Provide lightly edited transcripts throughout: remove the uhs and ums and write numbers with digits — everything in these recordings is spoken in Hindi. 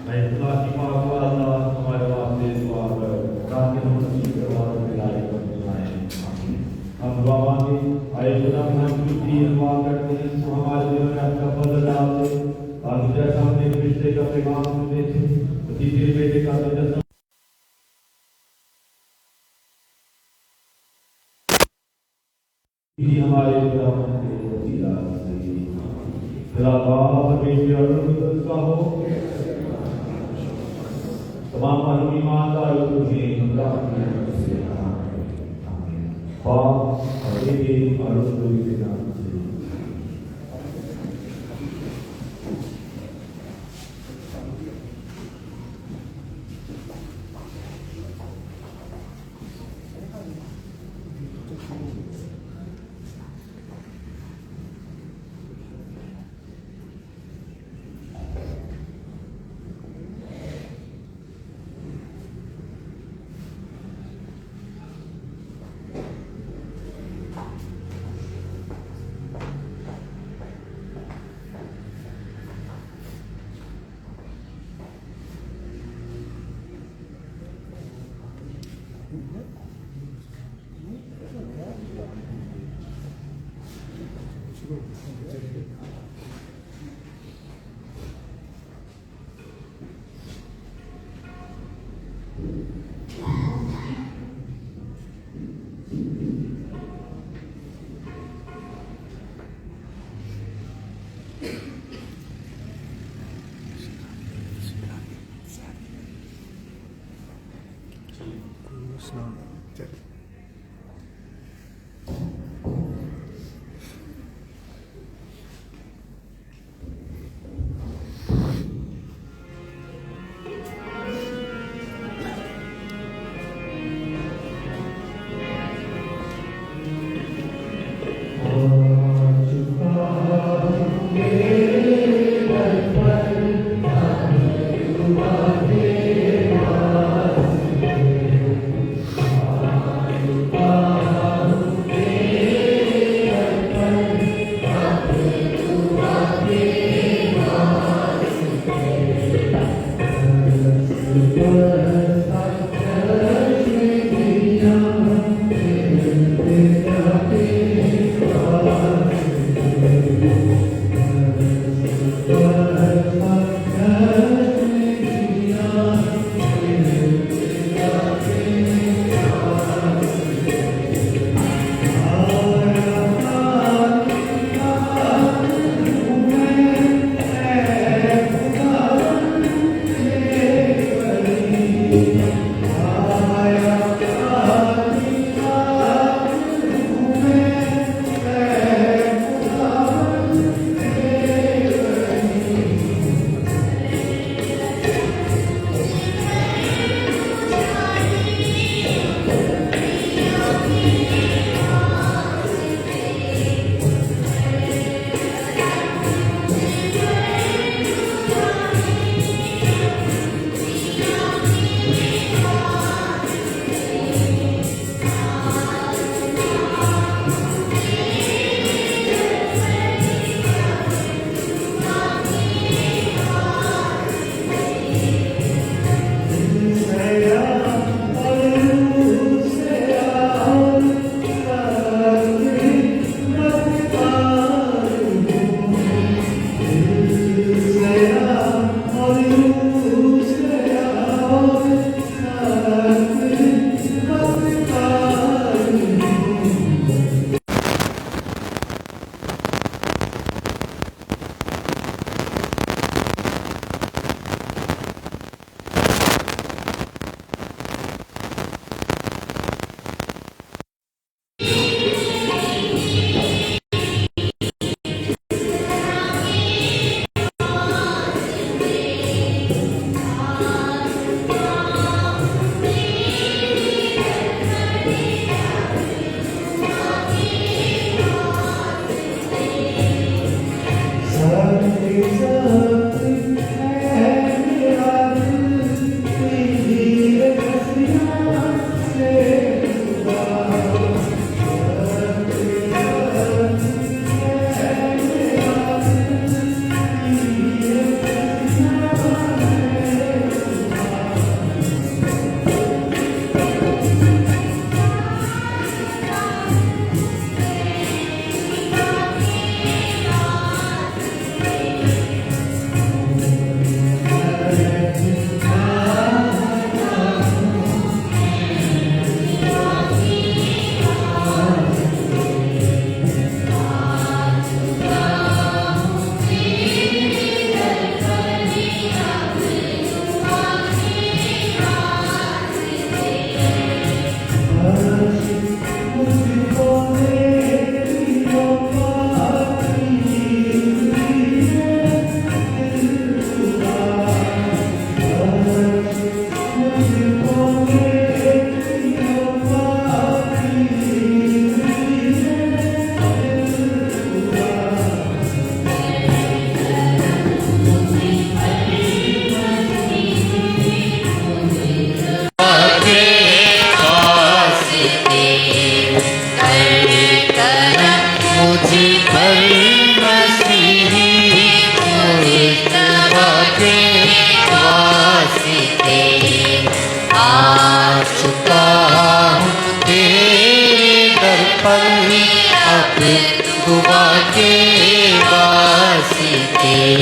मैं खुदा की पाक वाला हमारे वास्ते दुआ कर ताकि हम नसीब करवा मिलाए कर सुनाए। हम दुआ मांगे आए खुदा हम की दुआ करते हैं तो हमारे दिल में आपका फजल डाल दे ताकि जैसा हमने रिश्ते का पैगाम सुने थे उसी तेरे बेटे का मुजस्सम ही हमारे खुदा के वसीला से खुदा बाप बेटे और रूह का हो तमाम मालूम ईमानदार तुम्हें खुदा की रहमत से आमीन। बाप और बेटे और रूह के नाम से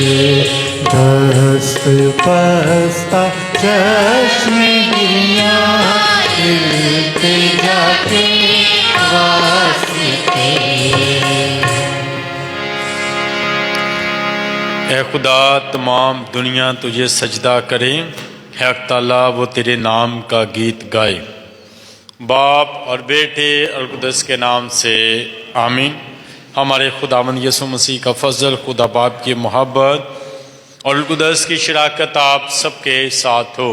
दस्त पस्ता चश्मे गिरिया गिरते जाते वास्ते। ऐ खुदा तमाम दुनिया तुझे सजदा करे, है ताला वो तेरे नाम का गीत गाए। बाप और बेटे और कुदस के नाम से आमीन। हमारे खुदावंद यीशु मसीह का फजल, खुदा बाप की मोहब्बत और कुदस की शराकत आप सबके साथ हो।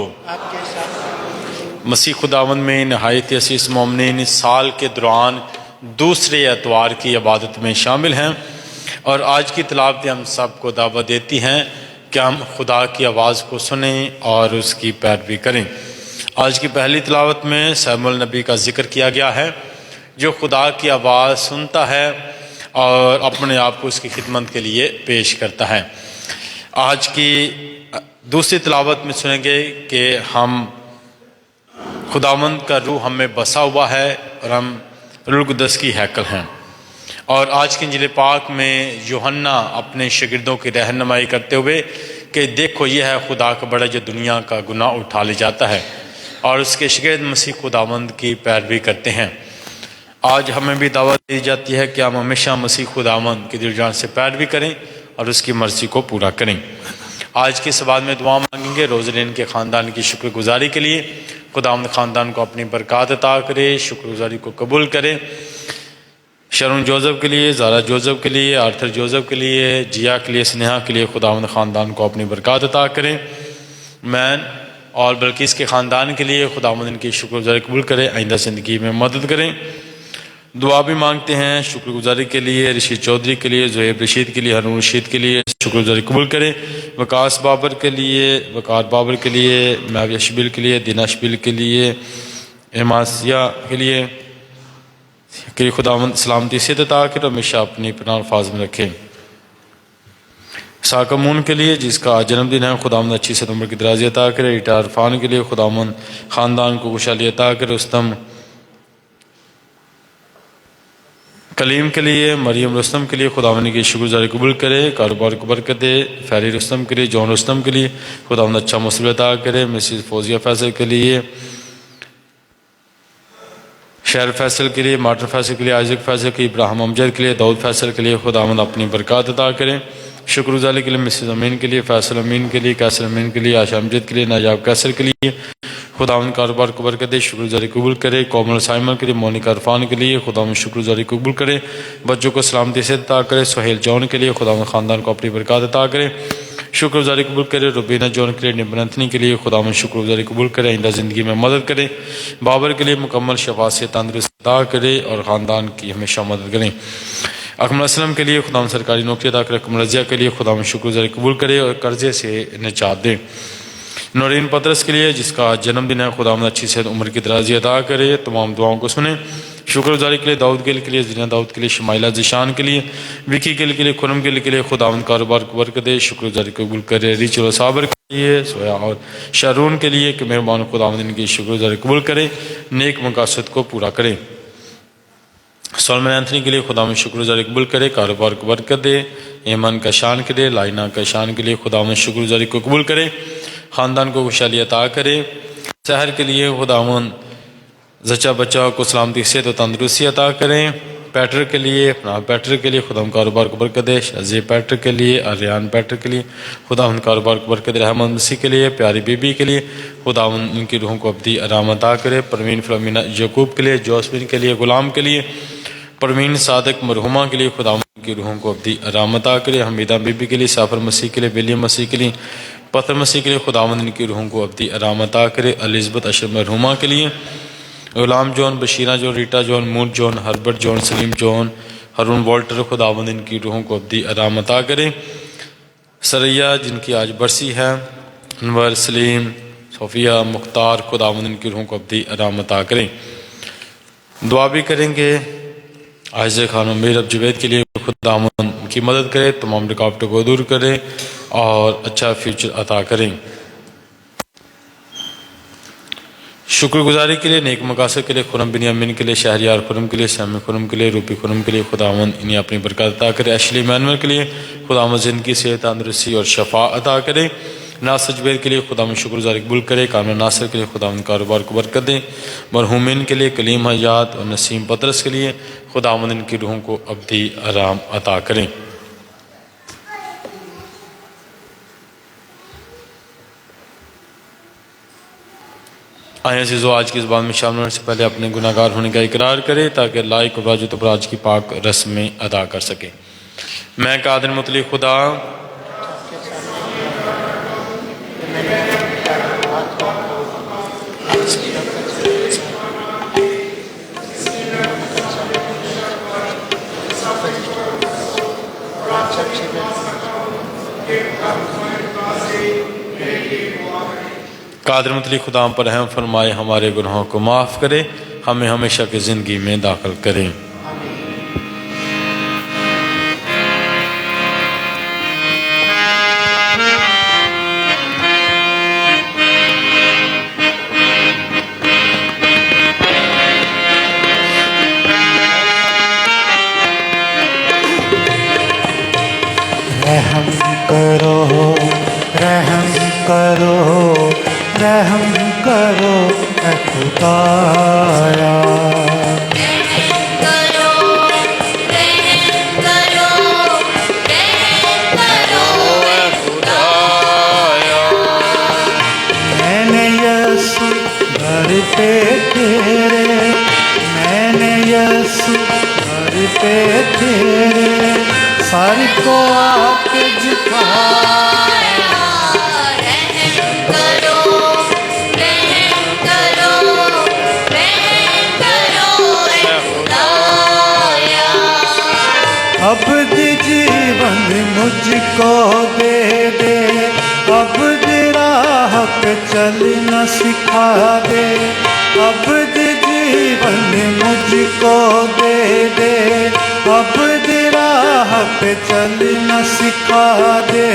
मसीह खुदावंद में नहायत असीस मोमिनीन इस साल के दौरान दूसरे एतवार की इबादत में शामिल हैं और आज की तिलावतें हम सबको दावत देती हैं कि हम खुदा की आवाज़ को सुने और उसकी पैरवी करें। आज की पहली तिलावत में सैमुअल नबी का जिक्र किया गया है जो खुदा की आवाज़ सुनता है और अपने आप को उसकी खिदमत के लिए पेश करता है। आज की दूसरी तिलावत में सुनेंगे कि हम खुदावंद का रूह हम में बसा हुआ है और हम रूह कुदस की हैकल हैं। और आज की इंजील पाक में यूहन्ना अपने शागिर्दों की रहनुमाई करते हुए कि देखो यह है खुदा का बड़ा जो दुनिया का गुनाह उठा ले जाता है, और उसके शागिर्द मसीह खुदावंद की पैरवी करते हैं। आज हमें भी दावत दी जाती है कि हम हमेशा मसीह खुदावंद की दिल जान से पैरवी करें और उसकी मर्जी को पूरा करें। आज की सवाल में दुआ मांगेंगे रोज़लिन के ख़ानदान की शुक्रगुजारी के लिए। खुदावंद ख़ानदान को अपनी बरकत अता करे, शुक्रगुजारी को कबूल करे। शरून जोसेफ के लिए, ज़ारा जोसेफ के लिए, आर्थर जोसेफ के लिए, जिया के लिए, स्नेहा के लिए खुदावंद ख़ानदान को अपनी बरकत अता करें। मैन और बल्किस के ख़ानदान के लिए खुदावंद इनकी शुक्रगुजारी कबूल करें, आइंदा ज़िंदगी में मदद करें। दुआ भी मांगते हैं शुक्रगुजारी के लिए रशीद चौधरी के लिए, ज़ुहैब रशीद के लिए, हरून रशीद के लिए शुक्रगुजारी कबूल करें। वकास बाबर के लिए, वकार बाबर के लिए, मैविया शबील के लिए, दीना शबील के लिए, एमासिया के लिए कि खुदावंद सलामती से अता कर हमेशा अपनी पनाह अल्फाज में रखें। साकमून के लिए जिसका आज जन्मदिन है खुदावंद अच्छी से उम्र की दराज़ी अता करे। इटा इरफान के लिए खुदावंद ख़ानदान को खुशहाली अता करे। रुस्तम कलीम के लिए, मरियम रुस्तम के लिए खुदावंद की शुक्रगुजारी कबूल करे, कारोबार को बरकत दे। फैरी रुस्तम के लिए, जॉन रुस्तम के लिए खुदावंद अच्छा मौसूल अता करे। मिसिस फौजिया फैसल के लिए, शहर फैसल के लिए, मार्टर फैसल के लिए, आइजक फैसल के लिए, इब्राहिम अमजद के लिए, दाऊद फैसल के लिए खुदावंद अपनी बरकत अता करें। शुक्रगुजारी के लिए मिसिस अमीन के लिए, फैसल अमीन के लिए, कैसर अमीन के लिए, आशा अमजद के लिए, नाजाब कैसर के लिए खुदावंद कारोबार को बरकत दे, शुक्रगुजारी कबूल करे। कोमल साइमन के लिए, मोनिका इरफान के लिए खुदावंद शुक्रगुजारी कबूल करे। बच्चों को सलामती से अता करे। सुहेल जॉन के लिए खुदावंद ख़ानदान को अपनी बरकत अता करे, शुक्रगुजारी कबूल करे। रुबीना जॉन के लिए, निबन एंथनी के लिए खुदावंद शुक्रगुजारी कबूल करे, आइंदा ज़िंदगी में मदद करे। बाबर के लिए मुकम्मल शफा से तंदुरुस्त अता करे और ख़ानदान की हमेशा मदद करें। अकमल असलम के लिए खुदावंद सरकारी नौकरी अता करे। अकमल रज़िया के लिए खुदावंद शुक्रगुजारी कबूल करे और कर्जे से निजात दे। नौरीन पतरस के लिए जिसका जन्मदिन है खुदावंद अच्छी सेहत उम्र की दराज़ी अता करे। तमाम दुआओं को सुने। शुक्रगुजारी के लिए दाऊद गिल के लिए, जीना दाऊद के लिए, शमाइला जिशान के लिए, विकी गिल के लिए, खुरम गिल के लिए खुदावंद कारोबार को बरकत दे, शुक्रगुजारी कबूल करे। रिचल साबर के लिए, सोया और शारून के लिए कि मेहरबान खुदावंद इनकी शुक्रगुजारी कबूल करे, नेक मकासद को पूरा करे। सोलमन एंथनी के लिए खुदावंद शुक्रगुजारी कबूल करे, कारोबार को बरकत दे। ईमान का शान के लिए, लाइना का शान के लिए खुदावंद शुक्रगुजारी को कबूल करे, ख़ानदान को खुशहाली अता करे। शहर के लिए खुदावंद जचा बच्चा को सलामती से तो तंदुरुस्ती अता करें। पैटर के लिए, अपना पैटर के लिए खुदावंद कारोबार को बरकत दे। शज़े पैटर के लिए, आर्यान पैटर के लिए खुदावंद कारोबार को बरकत दे। रहमत मसीह के लिए, प्यारी बीबी के लिए खुदावंद उनकी रूहों को अब्दी आराम अता करे। परवीन फ़लमीना यकूब के लिए, जोसमिन के लिए, गुलाम के लिए, परवीन सादक मरहुमा के लिए खुदावंद की रूहों को अब्दी आराम अता करे। हमीदा बीबी के लिए, साफर मसीह के लिए, विलियम मसीह के लिए, पत्थर मसीह के लिए खुदावंद इनकी रूहों को अब्दी आराम अता करे। एलिज़बेथ अशर मरहुमा के लिए, Ghulam John, Bashira John, Rita John, Moore John, Herbert John, Saleem John, Haroon Walter खुदावंद इनकी रूहों को अब्दी आराम अता करे। सरैया जिनकी आज बरसी है, अनवर, सलीम, सोफिया, मुख्तार खुदावंद इनकी रूहों को अब्दी आराम अता करें। दुआ भी करेंगे आयज़ खान उमेर अब जुवैद के लिए खुदावंद की मदद करे, तमाम रुकावटों को दूर करे और अच्छा फ्यूचर अता करें। शुक्रगुजारी के लिए, नेक मकासद के लिए, खुरम बिन यामीन के लिए, शहरियार खुरम के लिए, सैमी खुरम के लिए, रूपी खुरम के लिए खुदावंद इन्हें अपनी बरकत अता करे। एशली मैनुअल के लिए खुदावंद ज़िंदगी से तंदरुस्ती और शफा अता करे। नासर जुबैर के लिए खुदावंद शुक्रगुजारी कबूल करे। कामरान नासर के लिए खुदावंद कारोबार को बरकत दे। मरहूमिन के लिए, कलीम हयात और नसीम पतरस के लिए खुदावंद इनकी रूहों को अब्दी आराम अता करें। आए अज़ीज़ो, आज की इस बात में शामिल होने से पहले अपने गुनाहगार होने का इकरार करें ताकि लायक और राजू तो आज की पाक रस्में अदा कर सके। मैं कादिर मुतलक खुदा कादिर मुतलक खुदा हम पर रहम फरमाए, हमारे गुनाहों को माफ़ करे, हमें हमेशा की ज़िंदगी में दाखिल करें। रहम करो, रहम करो, रहम करो ऐ खुदाया। मैंने यीशु घर पे तेरे, मैंने यीशु घर पे तेरे सर को आके झुकाया। अब जीवन मुझको दे दे, अब राह पे चलना सिखा दे। अब जीवन मुझको दे दे, अब राह पे चलना सिखा दे।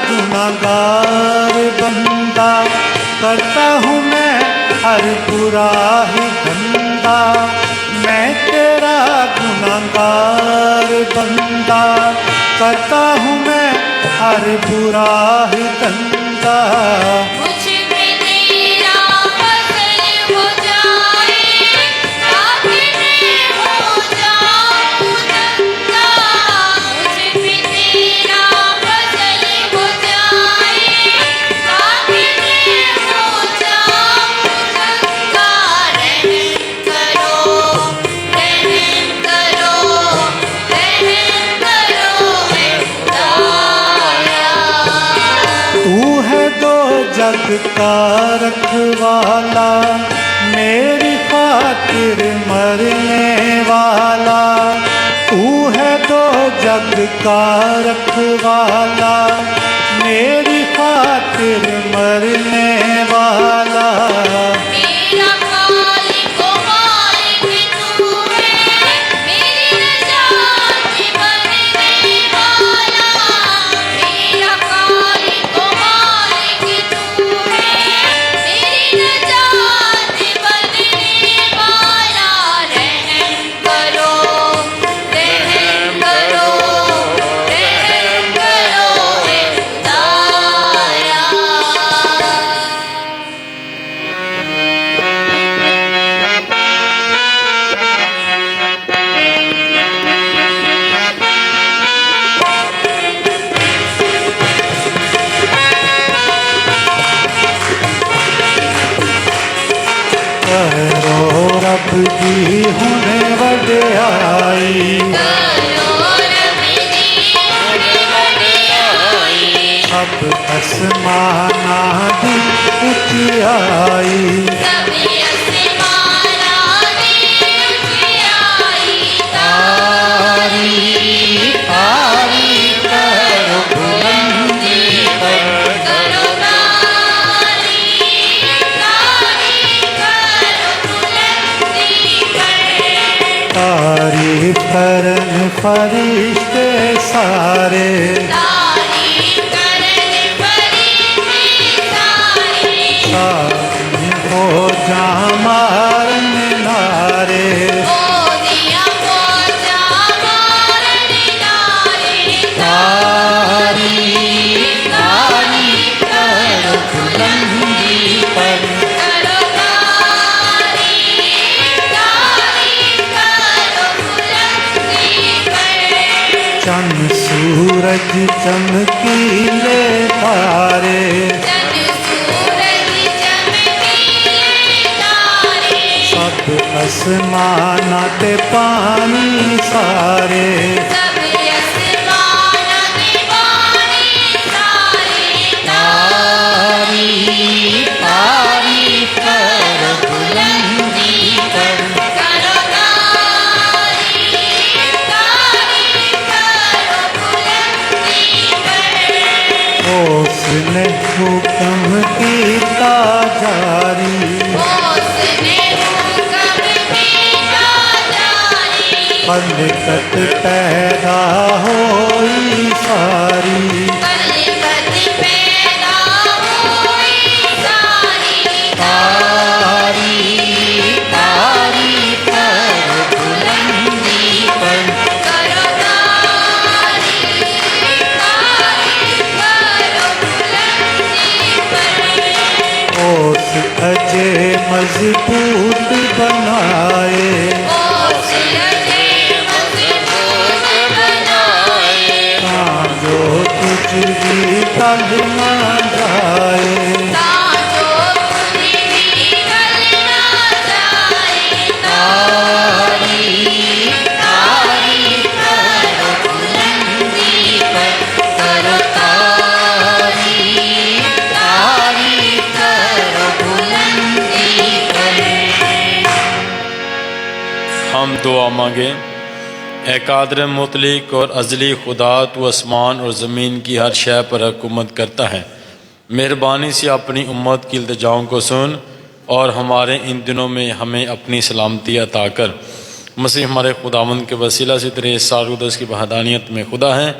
गुनाहगार बंदा करता हूँ मैं हर बुरा ही धंधा। मैं तेरा गुनाहगार बंदा करता हूँ मैं हर बुरा ही धंधा। जग का रखवाला, मेरी खातिर मरने वाला। तू है दो जग का रखवाला, मेरी खातिर मरने वाला। रब दी हुने वड्याई, सब आसमाना दी उचियाई। करन फरिश्ते सारे, सारे हो जा मारन नारे। चंद सूरज चमकीले तारे, सब आसमाना ते पानी सारे, उसने हुक्म कीता जारी, खलकत पैदा होई सारी, अजे मजबूत बनाए, जो तुझ भी कल ना जाए। हम दुआ मांगे। ए कादर मुतलिक और अज़ली खुदा, तू आसमान और ज़मीन की हर शय पर हुकूमत करता है। मेहरबानी से अपनी उम्मत की इल्तिजाओं को सुन और हमारे इन दिनों में हमें अपनी सलामती अता कर। मसीह हमारे खुदावंद के वसीला से तेरे सारुदस की वहदानियत में खुदा है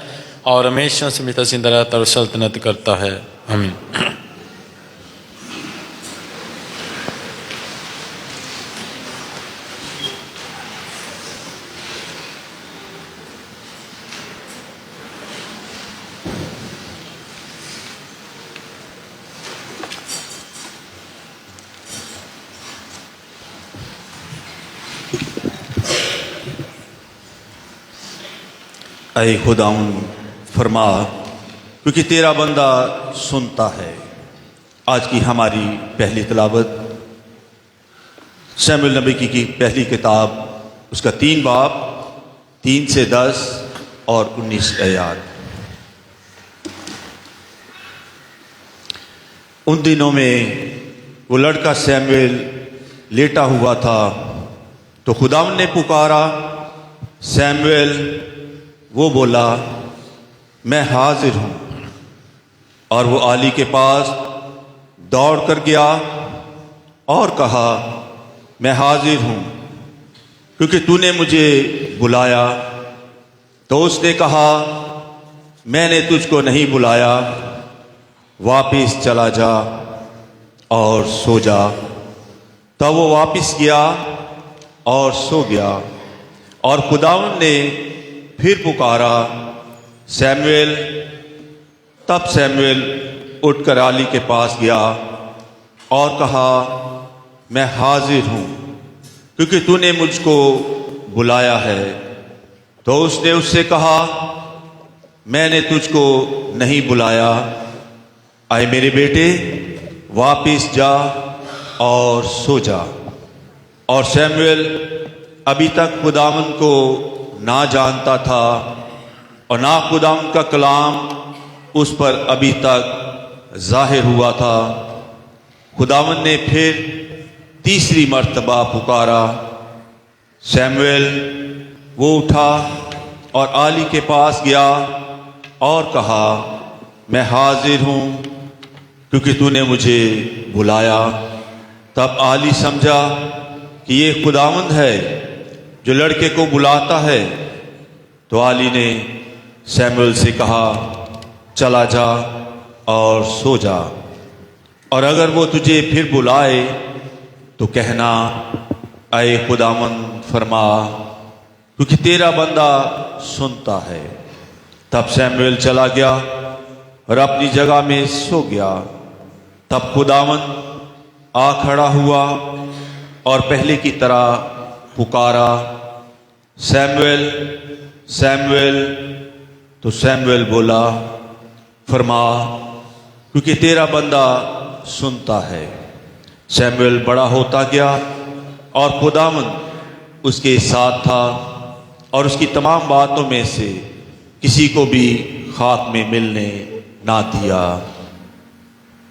और हमेशा से मुतसिल रहता और सल्तनत करता है। आमीन। ऐ खुदाऊं फरमा, क्योंकि तेरा बंदा सुनता है। आज की हमारी पहली तिलावत शमूएल नबी की पहली किताब, उसका 3 बाब 3 से 10 और 19 आयत। उन दिनों में वो लड़का शमूएल लेटा हुआ था, तो खुदावंद ने पुकारा, शमूएल। वो बोला, मैं हाजिर हूँ। और वो आली के पास दौड़ कर गया और कहा, मैं हाजिर हूँ, क्योंकि तूने मुझे बुलाया। तो उसने कहा, मैंने तुझको नहीं बुलाया, वापिस चला जा और सो जा। तब वो वापिस गया और सो गया। और खुदावंद ने फिर पुकारा, शमूएल। तब शमूएल उठकर आली के पास गया और कहा, मैं हाजिर हूँ, क्योंकि तूने मुझको बुलाया है। तो उसने उससे कहा, मैंने तुझको नहीं बुलाया, आए मेरे बेटे, वापिस जा और सो जा। और शमूएल अभी तक खुदावंद को ना जानता था और ना खुदावंद का कलाम उस पर अभी तक जाहिर हुआ था। खुदावंद ने फिर तीसरी मर्तबा पुकारा, शमूएल। वो उठा और आली के पास गया और कहा, मैं हाजिर हूँ, क्योंकि तूने मुझे बुलाया। तब आली समझा कि ये खुदावंद है जो लड़के को बुलाता है तो आली ने सैमुअल से कहा, चला जा और सो जा, और अगर वो तुझे फिर बुलाए तो कहना, आए खुदावंद फरमा, क्योंकि तेरा बंदा सुनता है। तब सैमुएल चला गया और अपनी जगह में सो गया। तब खुदावंद आ खड़ा हुआ और पहले की तरह पुकारा, सैमुएल सैमुएल। तो सैमुएल बोला, फरमा, क्योंकि तेरा बंदा सुनता है। सैमुएल बड़ा होता गया और खुदावंद उसके साथ था और उसकी तमाम बातों में से किसी को भी खाक में मिलने ना दिया।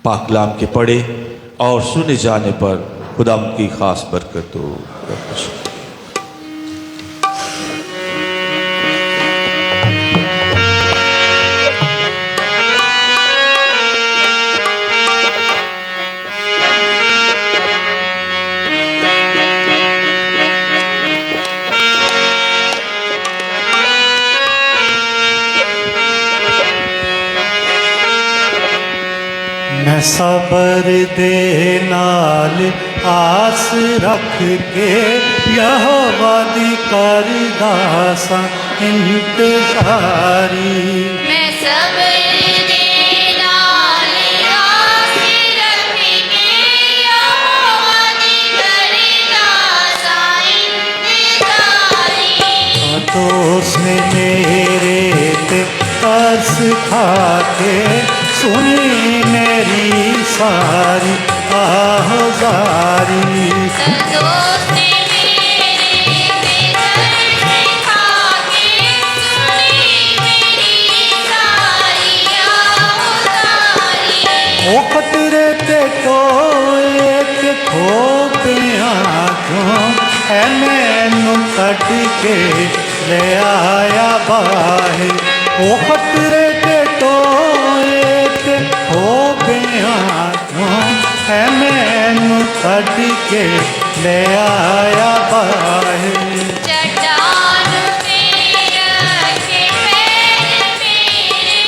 पाक कलाम के पढ़े और सुने जाने पर खुदावंद की खास बरकत हो। मैं सबर दे नाल आस रख के यहोवा दी करदा सां इंतजारी। मैं सबर दे नाल आस रख के यहोवा दी करदा सां इंतजारी। तो उसने मेरे ते तरस खा के सुनी मेरी सारी आहुजारी। संतोष ने मेरे तरस खा के सुनी मेरी सारी आहुजारी। ओ खतरे ते टोए ते खोपियां क्यों है मैनू कट के ले आया बाहे। ओ खतरे ते टोए ते खोपियां क्यों है मैनू कट के ले आया बाहे। चट्टान पे रखे पैर मेरे,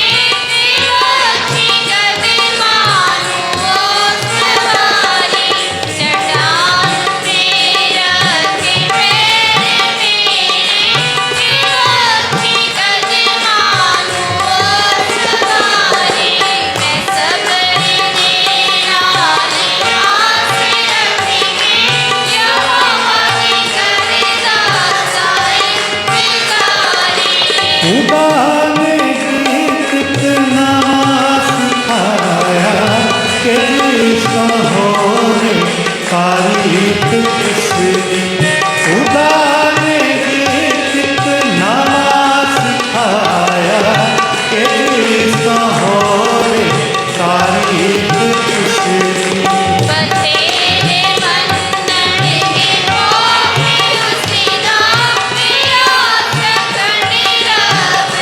विरोधी कदमां नूं सवारी। चट्टान पे रखे पैर मेरे, विरोधी कदमां नूं सवारी। मैं सबर दे नाल आस रख के यहोवा दी करदा सां इंतजारी। खुदा ने कितना सिखाया कि जिसका होने तारीफ किसने। खुदा ने कितना सिखाया कि जिसका होने तारीफ किसने। बथेरे बंधन गिरोह में उसकी नाम विराज करने रब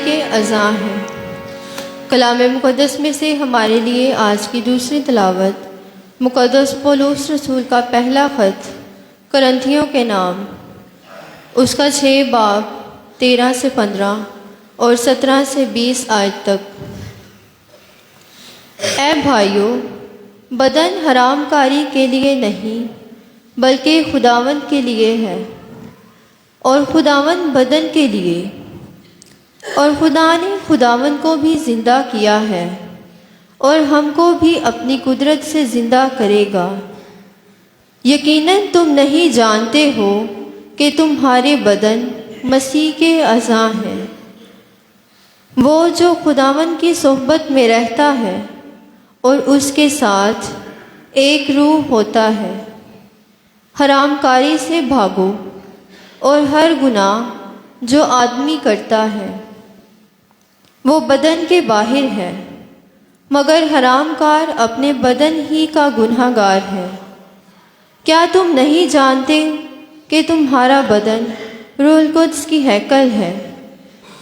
के अज़ां हैं। कलाम मुक़द्दस में से हमारे लिए आज की दूसरी तिलावत मुक़द्दस पौलुस रसूल का पहला ख़त करंथियों के नाम, उसका 6 बाब 13 से 15 और 17 से 20 आयत तक। ऐ भाइयों, बदन हरामकारी के लिए नहीं बल्कि खुदावंद के लिए है, और खुदावंद बदन के लिए। और खुदा ने खुदावंद को भी ज़िंदा किया है और हमको भी अपनी कुदरत से ज़िंदा करेगा। यकीनन तुम नहीं जानते हो कि तुम्हारे बदन मसीह के अज़ां हैं। वो जो खुदावंद की सोहबत में रहता है और उसके साथ एक रूह होता है। हरामकारी से भागो और हर गुनाह जो आदमी करता है वो बदन के बाहर है, मगर हरामकार अपने बदन ही का गुनहगार है। क्या तुम नहीं जानते कि तुम्हारा बदन रूहुल कुद्स की हैकल है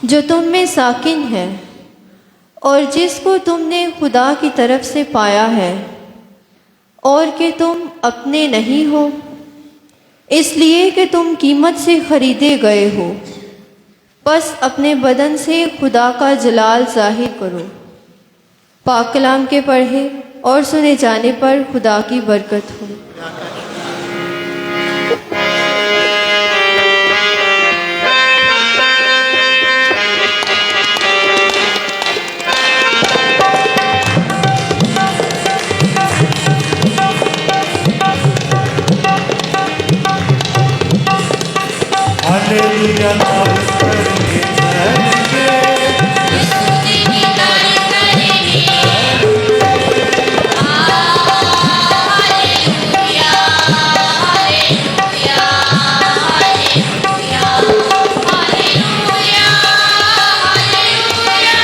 जो तुम में साकिन है, और जिसको तुमने खुदा की तरफ से पाया है, और कि तुम अपने नहीं हो, इसलिए कि तुम कीमत से खरीदे गए हो। बस अपने बदन से खुदा का जलाल जाहिर करो। पाक कलाम के पढ़े और सुने जाने पर खुदा की बरकत हो। हालेलुया तारीफ करेंगे, करेंगे। स्तुति की तारीफ करेंगे। Hallelujah, hallelujah, hallelujah, hallelujah, hallelujah,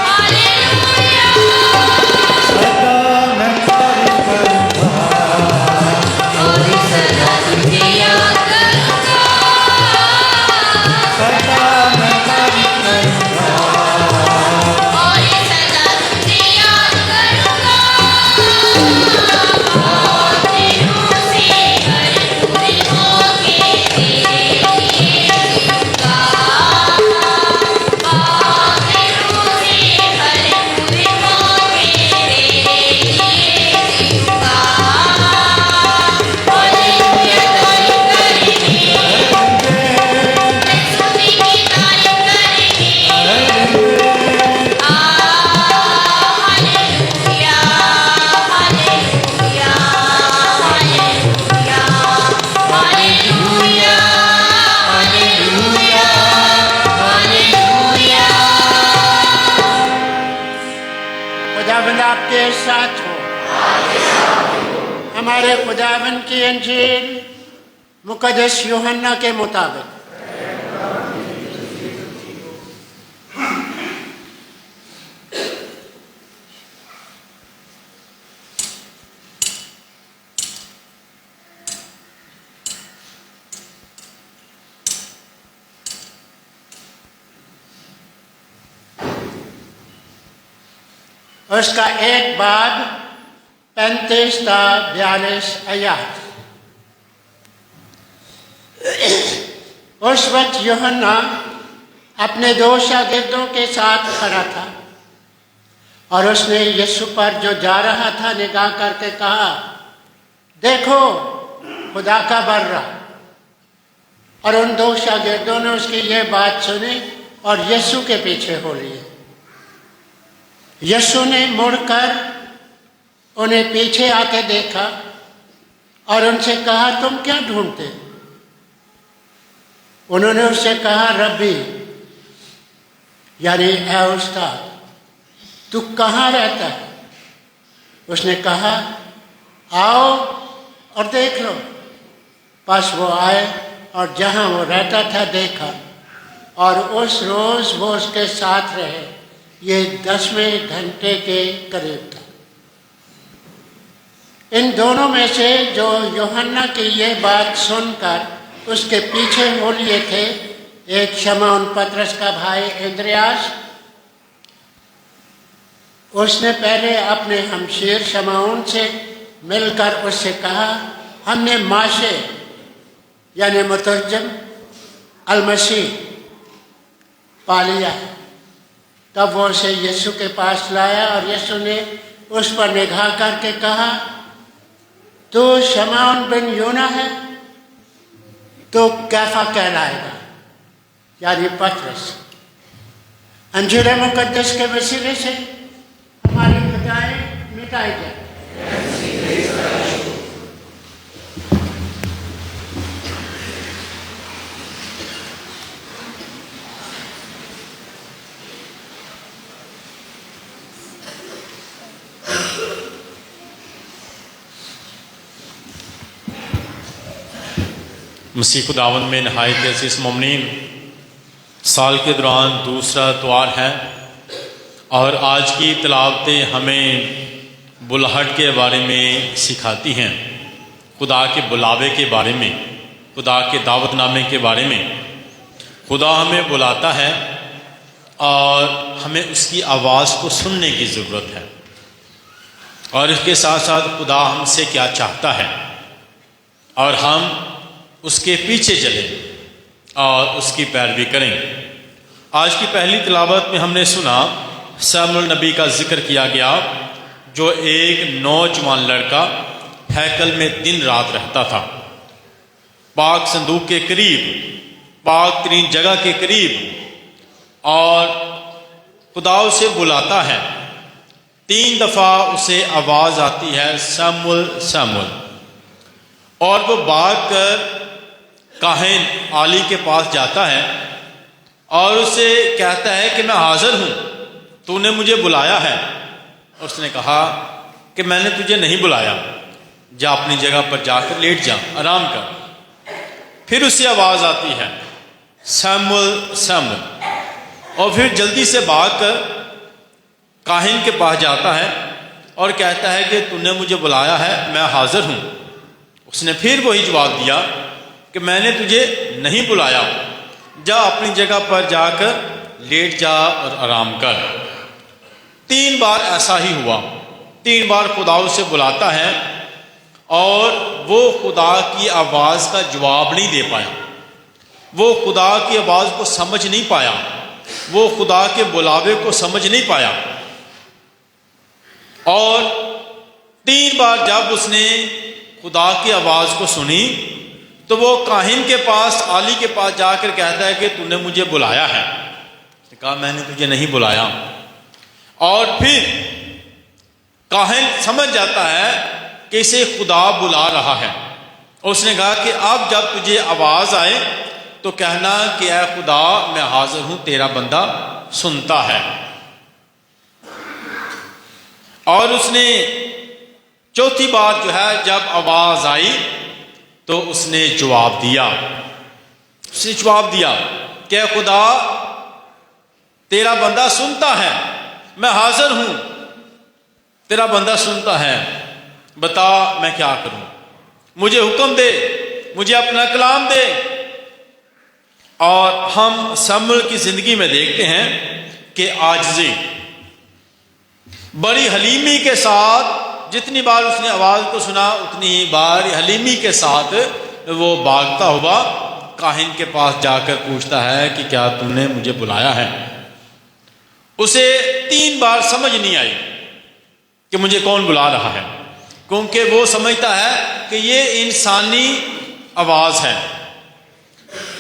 hallelujah. सदा मैं तारीफ करूंगा, और सदा तुझे याद करूंगा। सदा मैं तारीफ करूंगा। और सदा तुझे याद करूंगा। तेरे से भरपूर होके तेरे लिए जीऊंगा। तेरे से भरपूर होके तेरे लिए जीऊंगा। हालेलुया तारीफ करेंगे, स्तुति की तारीफ करेंगे। Hallelujah, hallelujah, hallelujah, hallelujah, hallelujah, hallelujah. खुदावंद आपके साथ हो। हमारे खुदावंद की अंजील मुक़द्दस यूहन्ना के मुताबिक। उसका 1 बाब 35 ता 42 आयत। उस वक्त यूहन्ना अपने 2 शागिर्दों के साथ खड़ा था और उसने यीशु पर जो जा रहा था निगाह करके कहा, देखो खुदा का बर्रा। और उन 2 शागिर्दों ने उसकी ये बात सुनी और यीशु के पीछे हो लिए। यीशु ने मुड़कर उन्हें पीछे आके देखा और उनसे कहा, तुम क्या ढूंढते? उन्होंने उससे कहा, रब्बी, यानी ऐ उस्ताद, तू कहाँ रहता है? उसने कहा, आओ और देख लो। बस वो आए और जहाँ वो रहता था देखा, और उस रोज़ वो उसके साथ रहे। ये 10वें घंटे के करीब था। इन दोनों में से जो यूहन्ना की ये बात सुनकर उसके पीछे हो लिए थे, एक शमौन पतरस का भाई इंद्रियास, उसने पहले अपने हमशीर शमौन से मिलकर उससे कहा, हमने माशे यानी मुतरजम अलमसीह पा लिया है। तब वो उसे यीशु के पास लाया और यीशु ने उस पर निगाह करके कहा, तो शमौन बिन यूना है, तो कैफा कहलाएगा, यानी पतरस। अंजीर मुकद्दस के वसीले से हमारी खताएं मिटाई जाए। मसीह खुदावंद में नहायत अज़ीज़ मोमिनीन, साल के दौरान दूसरा त्वार है और आज की तिलावतें हमें बुलाहट के बारे में सिखाती हैं, खुदा के बुलावे के बारे में, खुदा के दावतनामे के बारे में। खुदा हमें बुलाता है और हमें उसकी आवाज़ को सुनने की ज़रूरत है, और इसके साथ साथ खुदा हमसे क्या चाहता है और हम उसके पीछे चलें और उसकी पैरवी करें। आज की पहली तिलावत में हमने सुना शमूएल नबी का जिक्र किया गया, जो एक नौजवान लड़का हैकल में दिन रात रहता था, पाक संदूक के करीब, पाक तरीन जगह के करीब, और खुदा उसे बुलाता है। 3 दफ़ा उसे आवाज़ आती है, शमूएल शमूएल, और वो भाग कर काहिन आली के पास जाता है और उसे कहता है कि मैं हाजिर हूँ, तूने मुझे बुलाया है। उसने कहा कि मैंने तुझे नहीं बुलाया, जा अपनी जगह पर जाकर लेट जा, आराम कर। फिर उससे आवाज़ आती है, शमूएल शमूएल, और फिर जल्दी से भागकर काहिन के पास जाता है और कहता है कि तूने मुझे बुलाया है, मैं हाजिर हूँ। उसने फिर वही जवाब दिया कि मैंने तुझे नहीं बुलाया, जा अपनी जगह पर जाकर लेट जा और आराम कर। 3 बार ऐसा ही हुआ। 3 बार खुदा उसे बुलाता है और वो खुदा की आवाज़ का जवाब नहीं दे पाया, वो खुदा की आवाज़ को समझ नहीं पाया, वो खुदा के बुलावे को समझ नहीं पाया। और 3 बार जब उसने खुदा की आवाज़ को सुनी तो वो काहिन के पास, आली के पास जाकर कहता है कि तूने मुझे बुलाया है। कहा मैंने तुझे नहीं बुलाया। और फिर काहिन समझ जाता है कि इसे खुदा बुला रहा है, और उसने कहा कि अब जब तुझे आवाज़ आए तो कहना कि ऐ खुदा मैं हाजिर हूँ, तेरा बंदा सुनता है। और उसने चौथी बार जो है जब आवाज़ आई तो उसने जवाब दिया, उसने जवाब दिया कि खुदा तेरा बंदा सुनता है, मैं हाजिर हूं, तेरा बंदा सुनता है, बता मैं क्या करूं, मुझे हुक्म दे, मुझे अपना कलाम दे। और हम शमूएल की जिंदगी में देखते हैं कि आजिज़ी, बड़ी हलीमी के साथ, जितनी बार उसने आवाज़ को सुना उतनी ही बार हलीमी के साथ वो भागता हुआ काहिन के पास जाकर पूछता है कि क्या तूने मुझे बुलाया है। उसे 3 बार समझ नहीं आई कि मुझे कौन बुला रहा है, क्योंकि वो समझता है कि ये इंसानी आवाज़ है,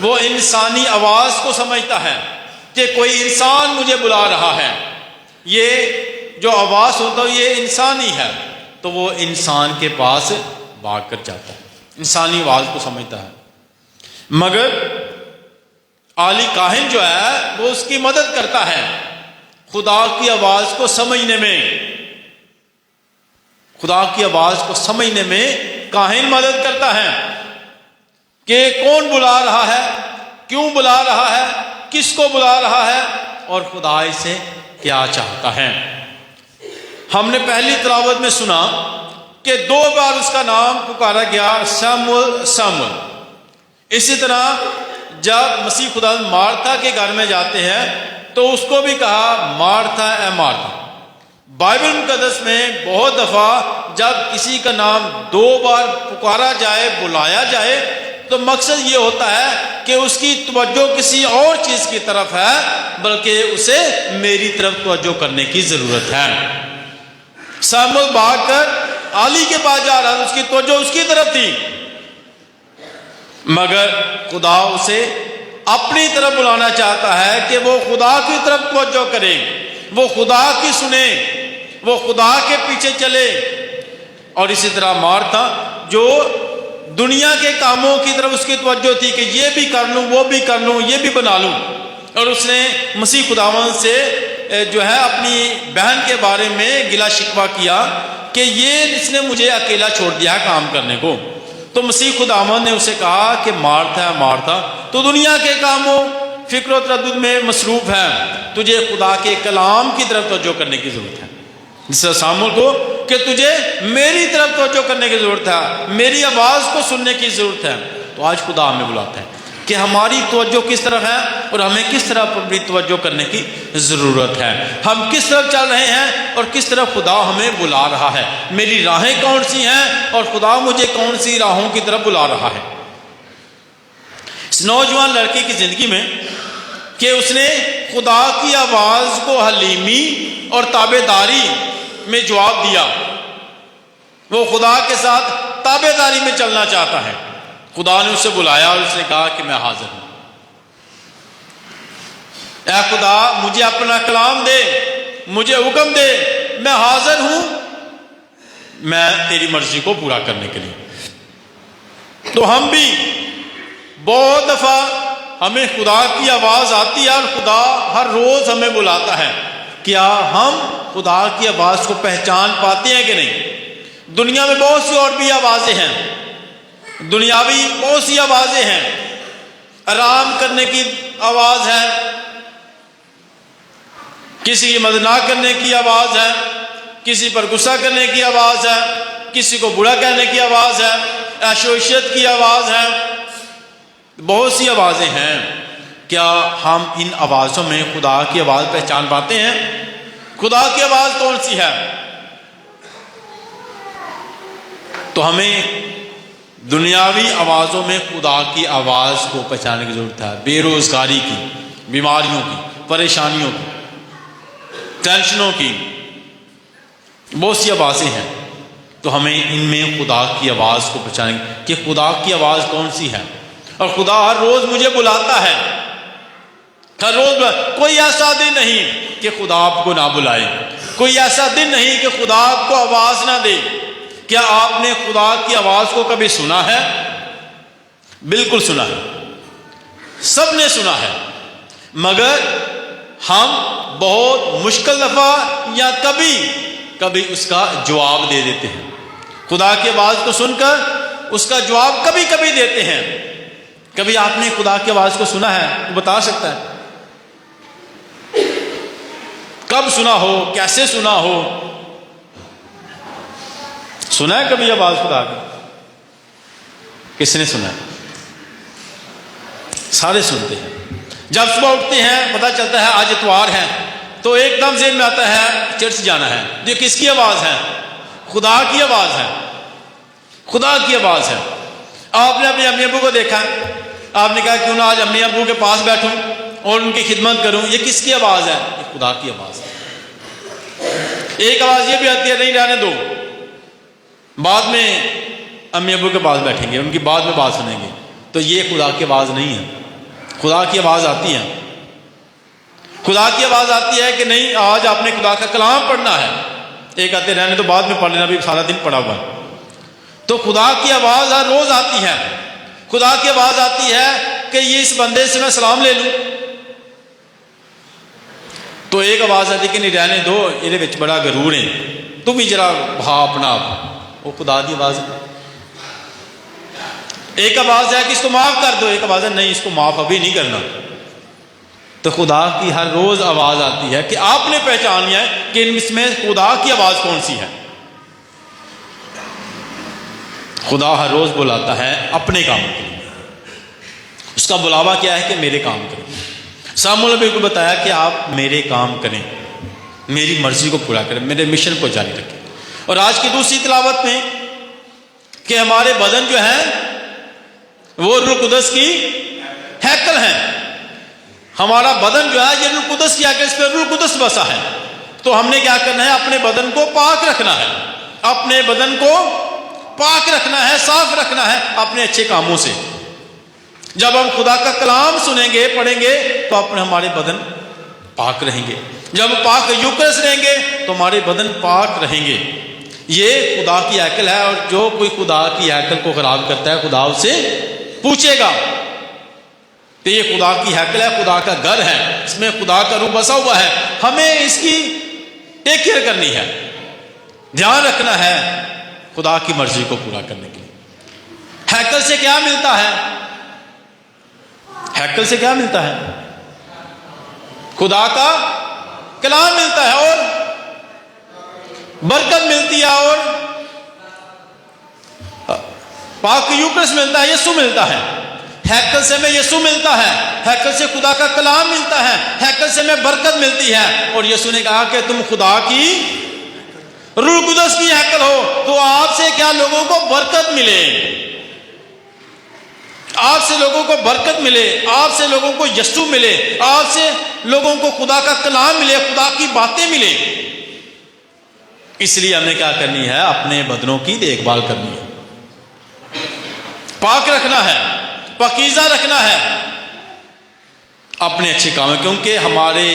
वो इंसानी आवाज़ को समझता है कि कोई इंसान मुझे बुला रहा है, ये जो आवाज़ होता है ये इंसानी है। तो वो इंसान के पास भाग कर जाता है, इंसानी आवाज़ को समझता है। मगर आली काहिन जो है वो उसकी मदद करता है खुदा की आवाज़ को समझने में। खुदा की आवाज़ को समझने में काहिन मदद करता है कि कौन बुला रहा है, क्यों बुला रहा है, किसको बुला रहा है और खुदा इसे क्या चाहता है। हमने पहली तिलावत में सुना कि 2 बार उसका नाम पुकारा गया, शमूएल शमूएल। इसी तरह जब मसीह खुदा मार्था के घर में जाते हैं तो उसको भी कहा मार्था ए मार्था। बाइबल मुकद्दस में बहुत दफ़ा जब किसी का नाम 2 बार पुकारा जाए, बुलाया जाए, तो मकसद ये होता है कि उसकी तवज्जो किसी और चीज़ की तरफ है, बल्कि उसे मेरी तरफ तवज्जो करने की ज़रूरत है। शमूएल भागकर आली के पास जा रहा था, उसकी तवज्जो उसकी तरफ थी, मगर खुदा उसे अपनी तरफ बुलाना चाहता है कि वो खुदा की तरफ तवज्जो करे, वो खुदा की सुने, वो खुदा के पीछे चले। और इसी तरह मार्था जो दुनिया के कामों की तरफ उसकी तवज्जो थी कि ये भी कर लूँ, वो भी कर लूँ, ये भी बना लूँ, और उसने मसीह खुदावन से जो है अपनी बहन के बारे में गिला शिकवा किया कि ये इसने मुझे अकेला छोड़ दिया है काम करने को। तो मसीह खुदावन ने उसे कहा कि मार्था है मार्था, तो दुनिया के कामों फिक्र और तरद्दुद में मसरूफ़ है, तुझे खुदा के कलाम की तरफ तवज्जो करने की ज़रूरत है। जिससे शमूएल को कि तुझे मेरी तरफ तवज्जो करने की ज़रूरत है, मेरी आवाज़ को सुनने की ज़रूरत है। तो आज खुदा हमें बुलाता है कि हमारी तवज्जो किस तरफ है और हमें किस तरफ अपनी तवज्जो करने की ज़रूरत है। हम किस तरफ चल रहे हैं और किस तरफ खुदा हमें बुला रहा है। मेरी राहें कौन सी हैं और खुदा मुझे कौन सी राहों की तरफ बुला रहा है। इस नौजवान लड़के की ज़िंदगी में कि उसने खुदा की आवाज़ को हलीमी और ताबेदारी में जवाब दिया, वो खुदा के साथ ताबेदारी में चलना चाहता है। खुदा ने उसे बुलाया और उसने कहा कि मैं हाजिर हूं, ऐ खुदा मुझे अपना कलाम दे, मुझे हुक्म दे, मैं हाजिर हूं, मैं तेरी मर्जी को पूरा करने के लिए। तो हम भी बहुत दफा हमें खुदा की आवाज़ आती है और खुदा हर रोज़ हमें बुलाता है। क्या हम खुदा की आवाज़ को पहचान पाते हैं कि नहीं? दुनिया में बहुत सी और भी आवाज़ें हैं, दुनियावी बहुत सी आवाज़ें हैं। आराम करने की आवाज़ है, किसी की मदद ना करने की आवाज़ है, किसी पर गुस्सा करने की आवाज़ है, किसी को बुरा कहने की आवाज़ है, ऐशोइयत की आवाज़ है, बहुत सी आवाज़ें हैं। क्या हम इन आवाज़ों में खुदा की आवाज़ पहचान पाते हैं? खुदा की आवाज़ कौन सी है? तो हमें दुनियावी आवाज़ों में खुदा की आवाज़ को पहचानने की ज़रूरत है। बेरोज़गारी की, बीमारियों की, परेशानियों की, टेंशनों की बहुत सी आवाज़ें हैं। तो हमें इनमें खुदा की आवाज़ को पहचानें कि खुदा की आवाज़ कौन सी है। और खुदा हर रोज़ मुझे बुलाता है, हर रोज़। कोई ऐसा दिन नहीं कि खुदा आपको ना बुलाए, कोई ऐसा दिन नहीं कि खुदा आपको आवाज़ ना दे। क्या आपने खुदा की आवाज़ को कभी सुना है? बिल्कुल सुना है, सबने सुना है, मगर हम बहुत मुश्किल दफ़ा या कभी कभी उसका जवाब दे देते हैं। खुदा की आवाज़ को सुनकर उसका जवाब कभी कभी देते हैं। कभी आपने खुदा की आवाज़ को सुना है तो बता सकता है? कब सुना हो, कैसे सुना हो? सुना है कभी आवाज़ खुदा की? किसने सुना है? सारे सुनते हैं। जब सुबह उठते हैं पता चलता है आज इतवार है, तो एकदम ज़हन में आता है चर्च जाना है। ये किसकी आवाज़ है? खुदा की आवाज़ है, खुदा की आवाज़ है। आपने अपने अम्मी अब्बू को देखा, आपने कहा क्यों ना आज अम्मी अब्बू के पास बैठूं और उनकी खिदमत करूं। ये किसकी आवाज़ है? ये खुदा की आवाज़ है। एक आवाज़ ये भी आती है नहीं रहने दो, बाद में अम्मी अब्बू के पास बैठेंगे, उनकी बाद में बात सुनेंगे। तो ये खुदा की आवाज़ नहीं है। खुदा की आवाज़ आती है, खुदा की आवाज़ आती है कि नहीं आज आपने खुदा का कलाम पढ़ना है। एक आते रहने तो बाद में पढ़ लेना, भी सारा दिन पढ़ा हुआ। तो खुदा की आवाज़ हर रोज़ आती है। खुदा की आवाज़ आती है कि ये इस बंदे से मैं सलाम ले लूँ, तो एक आवाज़ आती कि नहीं रहने दो, ये विच बड़ा गरूर है, तू भी जरा भा अपना आप। वो खुदा की आवाज़ है। एक आवाज़ है कि इसको माफ़ कर दो, एक आवाज़ है नहीं इसको माफ़ अभी नहीं करना। तो खुदा की हर रोज़ आवाज़ आती है कि आपने पहचान लिया है कि इसमें खुदा की आवाज़ कौन सी है। खुदा हर रोज़ बुलाता है अपने काम के लिए। उसका उसका बुलावा क्या है कि मेरे काम करें। सामुएल नबी को बताया कि आप मेरे काम करें, मेरी मर्जी को पूरा करें, मेरे मिशन को जारी रखें। और आज की दूसरी तिलावत में कि हमारे बदन जो है वो रूह कुदस की हैकल है। हमारा बदन जो है ये रूह कुदस की हैकल, इस पर रूह कुदस बसा है। तो हमने क्या करना है, अपने बदन को पाक रखना है, अपने बदन को पाक रखना है, साफ रखना है अपने अच्छे कामों से। जब हम खुदा का कलाम सुनेंगे, पढ़ेंगे, तो अपने हमारे बदन पाक रहेंगे। जब पाक यूकरस रहेंगे तो हमारे बदन पाक रहेंगे। ये खुदा की हैकल है, और जो कोई खुदा की हैकल को खराब करता है खुदा उससे पूछेगा। तो ये खुदा की हैकल है, खुदा का घर है, इसमें खुदा का रूह बसा हुआ है। हमें इसकी टेक केयर करनी है, ध्यान रखना है खुदा की मर्जी को पूरा करने के लिए। हैकल से क्या मिलता है? हैकल से क्या मिलता है? खुदा का कलाम मिलता है, और बरकत मिलती है, और पाक यूकरस मिलता है, यीशु मिलता है। हैकल से हमें यीशु मिलता है, हैकल से खुदा का कलाम मिलता है, हैकल से हमें बरकत मिलती है। और यीशु ने कहा कि तुम खुदा की रूह कुदस की हैकल हो, तो आपसे क्या लोगों को बरकत मिले, आपसे लोगों को बरकत मिले, आपसे लोगों को यीशु मिले, आपसे लोगों को खुदा का कलाम मिले, खुदा की बातें मिले। इसलिए हमें क्या करनी है, अपने बदनों की देखभाल करनी है, पाक रखना है, पाकीज़ा रखना है अपने अच्छे काम, क्योंकि हमारे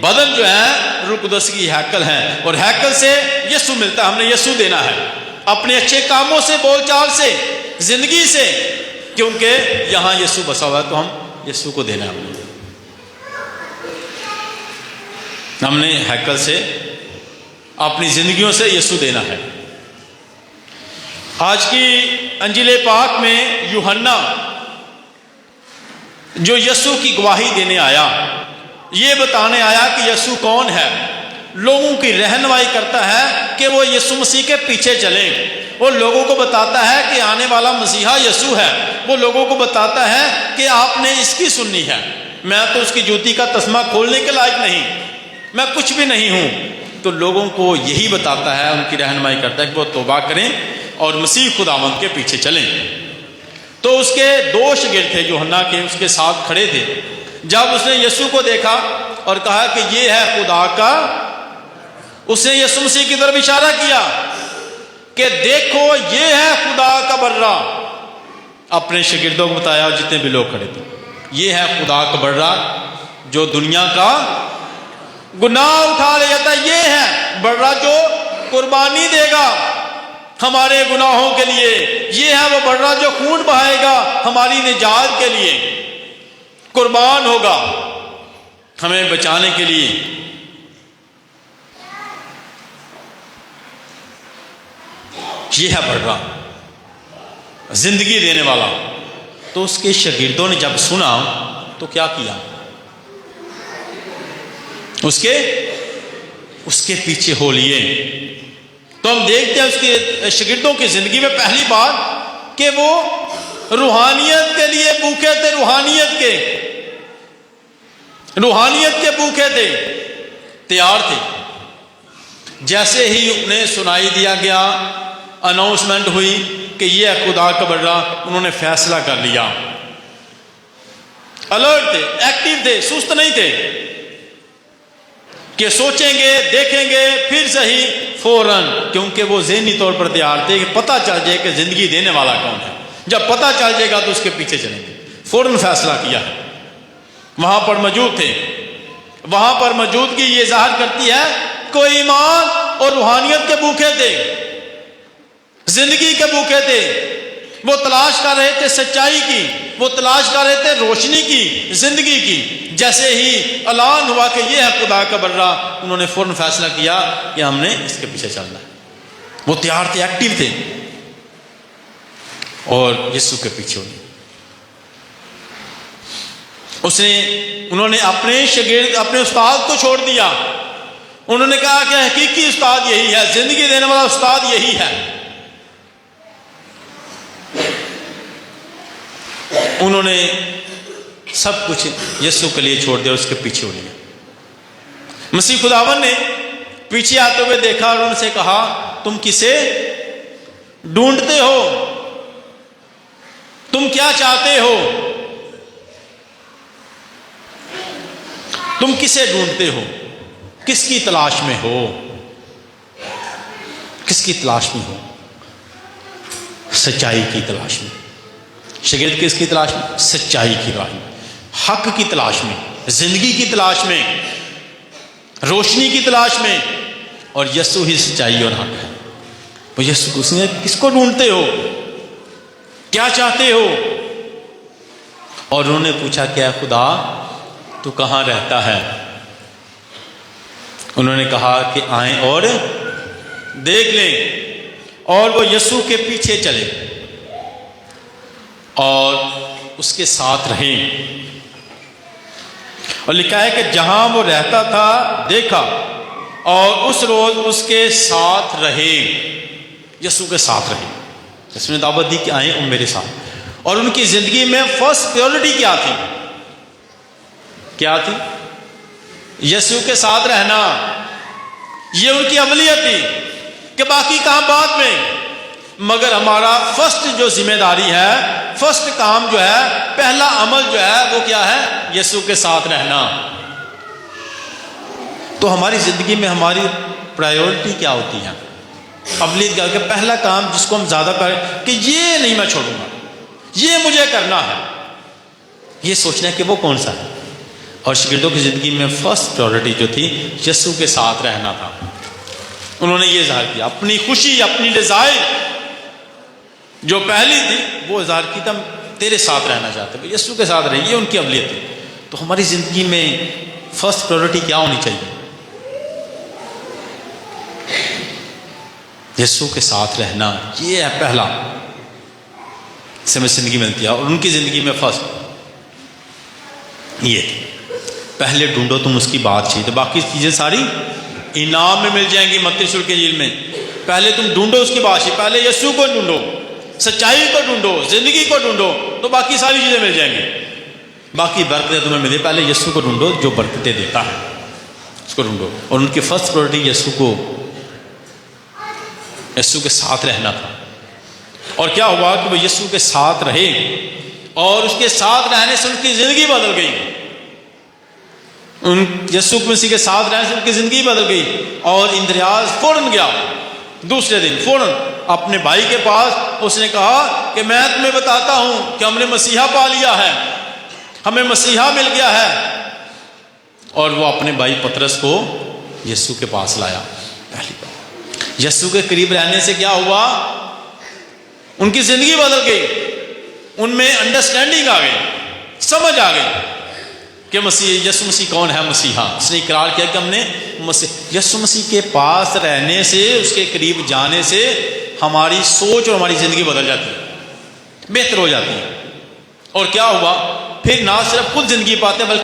बदन जो है रूह कुदस की हैकल है, और हैकल से यीशु मिलता है। हमने यीशु देना है अपने अच्छे कामों से, बोलचाल से, जिंदगी से, क्योंकि यहां यीशु बसा हुआ है, तो हम यीशु को देना है। हमने हैकल से, अपनी जिंदगियों से यीशु देना है। आज की अंजील पाक में यूहन्ना जो यीशु की गवाही देने आया, ये बताने आया कि यीशु कौन है, लोगों की रहनुमाई करता है कि वो यीशु मसीह के पीछे चलें। वो लोगों को बताता है कि आने वाला मसीहा यीशु है। वो लोगों को बताता है कि आपने इसकी सुननी है। मैं तो उसकी जूती का तस्मा खोलने के लायक नहीं, मैं कुछ भी नहीं हूं। तो लोगों को यही बताता है, उनकी रहनुमाई करता है कि वो तौबा करें और मसीह खुदावंद के पीछे चलें। तो उसके दो शागिर्द थे यूहन्ना के, उसके साथ खड़े थे। जब उसने यीशु को देखा और कहा कि ये है खुदा का, उसने यीशु मसीह की तरफ इशारा किया कि देखो ये है खुदा का बर्रा। अपने शागिर्दों को बताया, जितने भी लोग खड़े थे, ये है खुदा का बर्रा जो दुनिया का गुनाह उठा ले जाता है। ये है बर्रा जो कुर्बानी देगा हमारे गुनाहों के लिए। ये है वो बर्रा जो खून बहाएगा हमारी निजात के लिए, कुर्बान होगा हमें बचाने के लिए। ये है बर्रा, जिंदगी देने वाला। तो उसके शागिर्दों ने जब सुना तो क्या किया, उसके पीछे हो लिए। तो हम देखते हैं उसके शागिर्दों की जिंदगी में पहली बार कि वो रूहानियत के लिए भूखे थे, रूहानियत के भूखे थे, तैयार थे। जैसे ही उन्हें सुनाई दिया गया, अनाउंसमेंट हुई कि ये है खुदा का बर्रा, उन्होंने फैसला कर लिया। अलर्ट थे, एक्टिव थे, सुस्त नहीं थे कि सोचेंगे, देखेंगे, फिर सही, फौरन, क्योंकि वो ज़हनी तौर पर तैयार थे कि पता चल जाए कि जिंदगी देने वाला कौन है। जब पता चल जाएगा तो उसके पीछे चलेंगे। फौरन फैसला किया। वहां पर मौजूद थे। वहां पर मौजूदगी ये जाहिर करती है कोई ईमान और रूहानियत के भूखे थे, जिंदगी के भूखे थे। वो तलाश कर रहे थे सच्चाई की, वो तलाश कर रहे थे रोशनी की, जिंदगी की। जैसे ही ऐलान हुआ कि ये है खुदा का बर्रा, उन्होंने फौरन फैसला किया कि हमने इसके पीछे चलना है। वो तैयार थे, एक्टिव थे, और यीशु के पीछे उन्होंने अपने शागिर्द, अपने उस्ताद को छोड़ दिया। उन्होंने कहा कि हकीकी उस्ताद यही है, जिंदगी देने वाला उस्ताद यही है। उन्होंने सब कुछ यीशु के लिए छोड़ दिया और उसके पीछे हो लिया। मसीह खुदावन ने पीछे आते हुए देखा और उनसे कहा, तुम किसे ढूंढते हो? तुम क्या चाहते हो? तुम किसे ढूंढते हो? किसकी तलाश में हो? किसकी तलाश में हो? सच्चाई की तलाश में। शागिर्द किसकी तलाश में? सच्चाई की तलाश में, हक की तलाश में, जिंदगी की तलाश में, रोशनी की तलाश में। और यीशु ही सच्चाई और हक है। वो यीशु उसने किसको ढूंढते हो? क्या चाहते हो? और उन्होंने पूछा, क्या खुदा तू कहां रहता है? उन्होंने कहा कि आए और देख लें। और वो यीशु के पीछे चले और उसके साथ रहें। और लिखा है कि जहां वो रहता था देखा और उस रोज उसके साथ रहे। यीशु के साथ रहे। इसमें दावत दी कि आए और मेरे साथ। और उनकी जिंदगी में फर्स्ट प्रायोरिटी क्या थी? क्या थी? यीशु के साथ रहना। ये उनकी अमलियत थी कि बाकी काम बाद में, मगर हमारा फर्स्ट जो जिम्मेदारी है, फर्स्ट काम जो है, पहला अमल जो है वो क्या है? यीशु के साथ रहना। तो हमारी जिंदगी में हमारी प्रायोरिटी क्या होती है? अमलियत का पहला काम जिसको हम ज्यादा करें कि ये नहीं मैं छोड़ूंगा, ये मुझे करना है, ये सोचना है कि वो कौन सा है। और शागिर्दों की जिंदगी में फर्स्ट प्रायोरिटी जो थी यीशु के साथ रहना था। उन्होंने ये ज़ाहिर किया, अपनी खुशी, अपनी डिजायर जो पहली थी वो ज़ाहिर की, तुम तेरे साथ रहना चाहते हो, यीशु के साथ रहिए। उनकी अमलियत थी। तो हमारी जिंदगी में फर्स्ट प्रायोरिटी क्या होनी चाहिए? यीशु के साथ रहना, ये है पहला से हमें जिंदगी मिलती है। और उनकी जिंदगी में फर्स्ट ये थी, पहले ढूंढो तुम उसकी बात चाहिए, तो बाकी चीजें सारी इनाम में मिल जाएंगी। मत्ती रसूल के इंजील में पहले तुम ढूंढो उसकी बात चाहिए, पहले यीशु को ढूंढो, सच्चाई को ढूंढो, जिंदगी को ढूंढो, तो बाकी सारी चीजें मिल जाएंगी। बाकी बरकतें तुम्हें मिले, पहले यीशु को ढूंढो जो बरकतें देता है, उसको ढूंढो। और उनकी फर्स्ट प्रायोरिटी यीशु के साथ रहना था। और क्या हुआ कि वो यीशु के साथ रहे और उसके साथ रहने से उनकी जिंदगी बदल गई। उन यीशु मसीह के साथ रहने से उनकी जिंदगी बदल गई। और इंद्रियाज फौरन गया, दूसरे दिन फौरन अपने भाई के पास। उसने कहा कि मैं तुम्हें बताता हूं कि हमने मसीहा पा लिया है, हमें मसीहा मिल गया है। और वो अपने भाई पतरस को यीशु के पास लाया। पहली बार यीशु के करीब रहने से क्या हुआ? उनकी जिंदगी बदल गई, उनमें अंडरस्टैंडिंग आ गई, समझ आ गई कि मसीह, यीशु मसीह कौन है मसीहा। उसने इकरार किया कि हमने यीशु मसीह के पास रहने से, उसके करीब जाने से हमारी सोच और हमारी जिंदगी बदल जाती है, बेहतर हो जाती है। और क्या हुआ? फिर ना सिर्फ खुद जिंदगी पाते बल्कि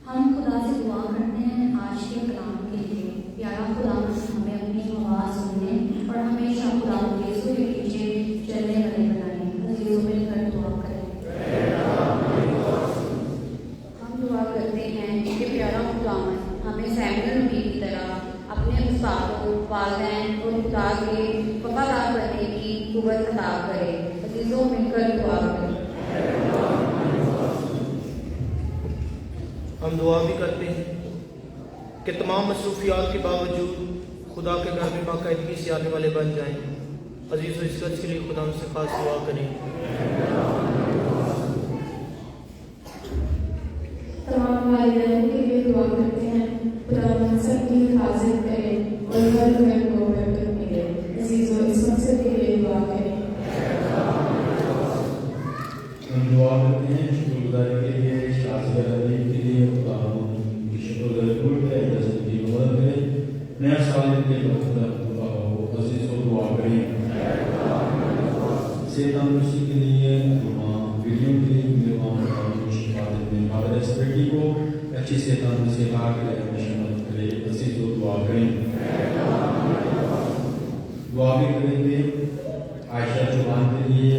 हम खुदा से दुआ करते हैं आज के कलाम के लिए। प्यारा खुदा हमें अपनी आवाज़ सुनने और हमेशा खुदा यीशु के पीछे चलने वाले बनाए। अज़ीज़ों मिलकर दुआ करें। हम दुआ करते हैं कि प्यारा खुदा हमें सैमुअल नबी की तरह अपने उस्तादों, वालिदैन और खुदा के वफादार बनने की कुव्वत अता करे। अज़ीज़ों मिलकर दुआ करें। हम दुआ भी करते हैं कि तमाम मसरूफियात के बावजूद खुदा के घर में बाकायदगी से आने वाले बन जाएं। अजीज़ और इज़्ज़त के लिए खुदा हमसे खास दुआ करें। तमाम वालिदैन के लिए दुआ करते हैं खुदा सब की हिफाजत करे और घर घर को बरकत मिले। अजीज़ और इज़्ज़त के लिए दुआ करें। हम दुआ करते हैं शुक्रगुजारी के लिए, शाज़िया अली के लिए खुदा की शुक्रगुजारी करते हैं, जैसे कि मदद करें नया साल के वक्त खुदा को अजीज को दुआ करें। सेहत खुशी के लिए वीडियो के लिए बेटी को अच्छी सेहत से ला के मदद करे, अजीज को दुआ करें। दुआ भी करेंगे आयशा चौहान के लिए,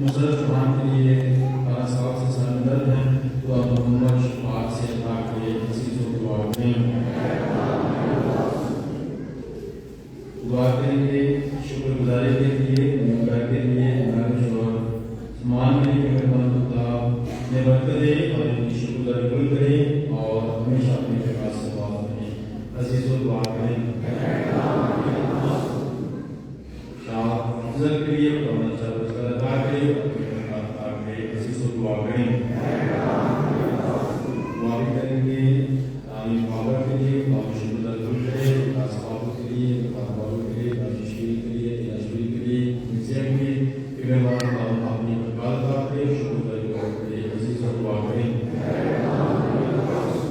मुसरत चौहान के लिए 12 साल से सरमंदर हैं, तो आप मोहम्मद शफात से अल्लाह के अज़ीज़ को दुआ करें। दुआ करेंगे शुक्रगुजारी के लिए, मुबारक के लिए, हमारे शोहर समान के लिए मेहरबान खुदा नेमत करे और इनकी शुक्रगुजारी कबूल करे और हमेशा अपने प्रकाश से बात करें। अज़ीज़ को दुआ करें। शाह के लिए दुआ करें। दुआ भी करेंगे बाबा के लिए, बाबा शुक्रगुजार करें, बाबा के लिए, बाबा के लिए, राजेश्वरी के लिए, राजेश्वरी के लिए, मिर्ज़ा के लिए, बाबा अपनी बात करें, शुक्रगुजारी करें, अजीज को दुआ करें।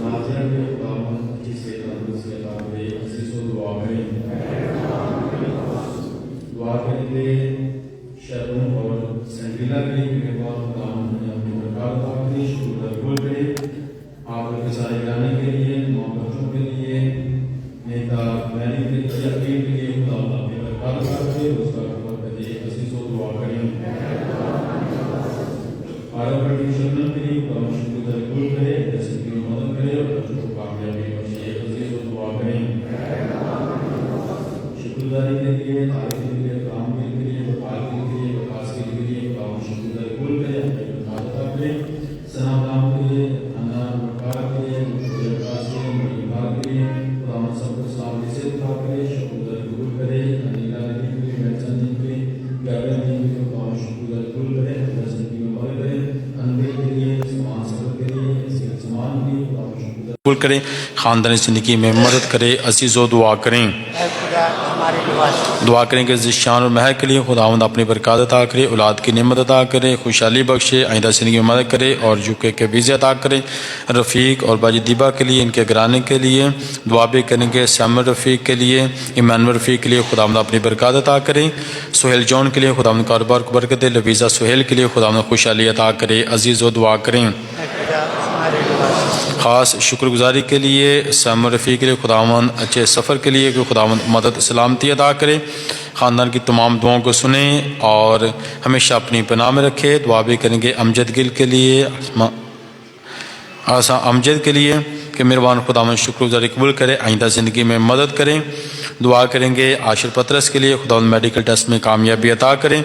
नाज़िया के बाबा अच्छी से तंदुरुस्ती अता करें, अजीज को दुआ करें। दुआ करेंगे शर्म और संगीला के लिए आप के सारे गाने के लिए, मोहब्बतों के लिए, नेता मैनी के लिए खुदा अपनी बरकत करके उसका कबूल करे। अज़ीज़ को दुआ करें। आरब शरण के लिए खुदा शुक्रगुजारी कबूल करे, जैसे कि मदद करे और बच्चों को कामयाबी बख्शे। अज़ीज़ को दुआ करें। शुक्रगुजारी के लिए, तारीफ के लिए, काम के लिए, वफाद के लिए, विकास के लिए खुदा शुक्रगुजारी कबूल करे, अपनी बरकत अता करे। सलाम के लिए, करें, ख़ानदानी ज़िंदगी में मदद करे। अज़ीज़ो दुआ करें। दुआ करें कि ज़िशान और महर के लिए खुदावंद अपनी बरकत अता करे, औलाद की नेमत अता करे, खुशहाली बख्शे, आइंदा ज़िंदगी में मदद करे और यूके के वीज़े अता करे। रफ़ीक और बाजी दीबा के लिए, इनके घराने के लिए दुआ भी करेंगे। सैमुअल रफ़ीक के लिए, इमानुअल रफ़ीक के लिए खुदावंद अपनी बरकत अता करे। सुहेल जॉन के लिए खुदावंद कारोबार को बरकत दे। लवीज़ा सुहेल के लिए खुदावंद खुशहाली अता करे। अज़ीज़ो दुआ करें। ख़ास शुक्रगुजारी के लिए सैमुअल रफ़ी के लिए खुदावंद अच्छे सफ़र के लिए कि खुदावंद मदद सलामती अता करे। ख़ानदान की तमाम दुआओं को सुने और हमेशा अपनी पनाह में रखे। दुआ भी करेंगे अमजद गिल के लिए, आसा अमजद के लिए कि मेहरबान खुदावंद शुक्रगुजारी कबूल करे, आइंदा ज़िंदगी में मदद करें। दुआ करेंगे आशिर पतरस के लिए खुदावंद मेडिकल टेस्ट में कामयाबी अता करें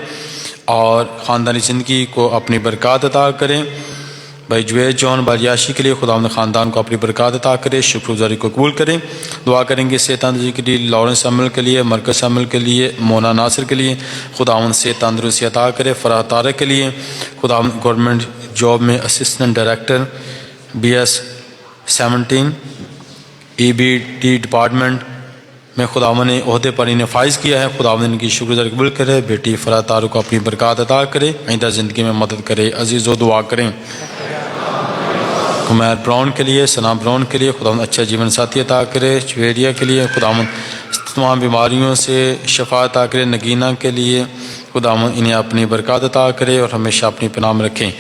और ख़ानदानी ज़िंदगी को अपनी बरकत अता करें। भाई जुवेद जॉन बारियाशी के लिए खुदावंद ख़ानदान को अपनी बरकत अता करे, शुक्रगुजारी को कबूल करें। दुआ करेंगे सेहत तंदुरुस्ती के लिए लॉरेंस अमल के लिए, मरकज़ अमल के लिए, मोना नासिर के लिए खुदावंद सेहत तंदुरुस्ती अता करे। फ़राह तारक के लिए खुदावंद गवर्नमेंट जॉब में assistant director BS 17 EBT department में खुदावंद ने ओहदे पर इन्हें फ़ाइज़ किया है। खुदावंद इनकी शुक्रगुजारी कबूल करे। बेटी फ़राह तारक को अपनी बरकत अता करे, आइंदा ज़िंदगी में मदद करे। अजीज़ व दुआ करें कुमैर ब्राउन के लिए, सना ब्राउन के लिए खुदावंद अच्छा जीवन साथी अता करे। चवेरिया के लिए खुदावंद तमाम बीमारियों से शफा अता करे। नगीना के लिए खुदावंद इन्हें अपनी बरकत अता करे और हमेशा अपनी पनाह में रखें।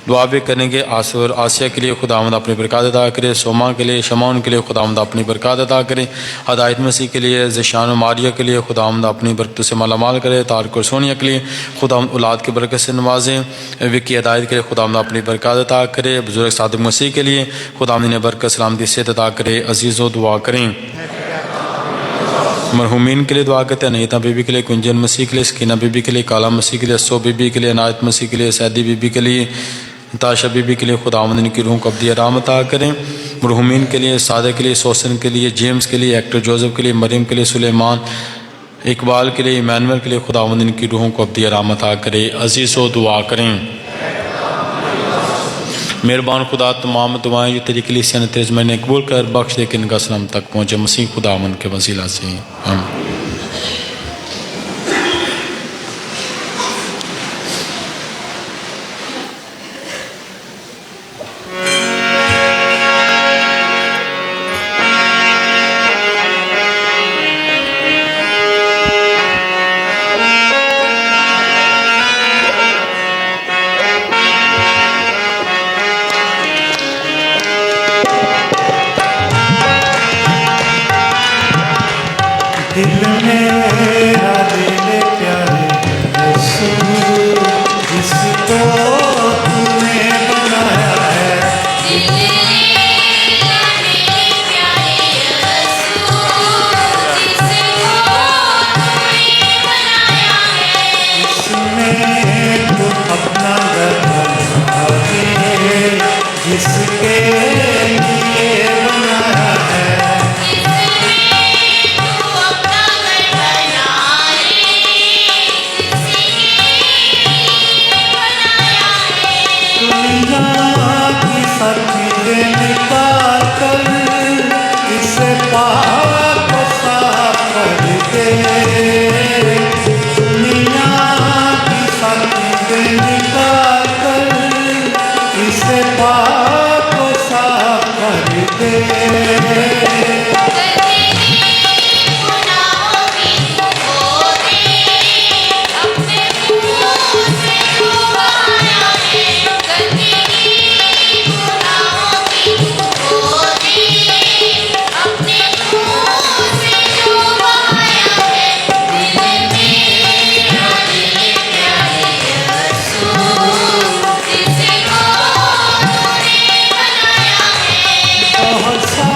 दुआ भी करेंगे आसर आसिया के लिए खुदावंद अपनी बरकत अता करे। सोमा के लिए, शमाउन के लिए खुदावंद अपनी बरकत अता करे। हदायत मसीह के लिए, ज़िशान मारिया के लिए खुदावंद अपनी बरकतों से मालामाल करे। तारक और सोनिया के लिए खुदावंद औलाद की बरकत से नवाजें। विक्की हदायत के लिए खुदावंद अपनी बरकत अता करे। बुजुर्ग सादिक मसीह के लिए खुदावंद इन्हें बरकत सलामती सेहत अता करे। अजीज़ व दुआ करें मरहूमीन के लिए दुआ करते हैं। अनीता बीबी के लिए, कुंजन मसीह के लिए, सकीना बीबी के लिए, काला मसीह के लिए, सो बीबी के लिए, अनायत मसीह के लिए, सैदी बीबी के लिए, ताशा बीबी के लिए खुदावंद इनकी रूह को अब्दी आराम अता करें। मरहूमीन के लिए, सादे के लिए, सोसन के लिए, जेम्स के लिए, एक्टर जोसेफ के लिए, मरीम के लिए, सुलेमान इकबाल के लिए, इमानुएल के लिए खुदावंद इनकी रूहों को अब्दी आराम अता करे। अजीज़ व दुआ करें मेहरबान खुदा तमाम दुआएं जो तेरी कलीसिया ने तेरे ज़माने कबूल कर बख्श दे कि इनका सलाम तक पहुँचे मसीह खुदावंद के वसीला से आमीन। दिल मेरा दिल प्यारे यीशु, जिसको तूने बनाया है। दिल मेरा दिल प्यारे यीशु, जिसको तूने बनाया है। इसमें तू अपना घर बना दे, जिसके लिए बनाया है। निकाल कर इसे पाक साफ कर दे। दुनिया की साथी निकाल कर इसे पाक साफ कर दे। बहुत सा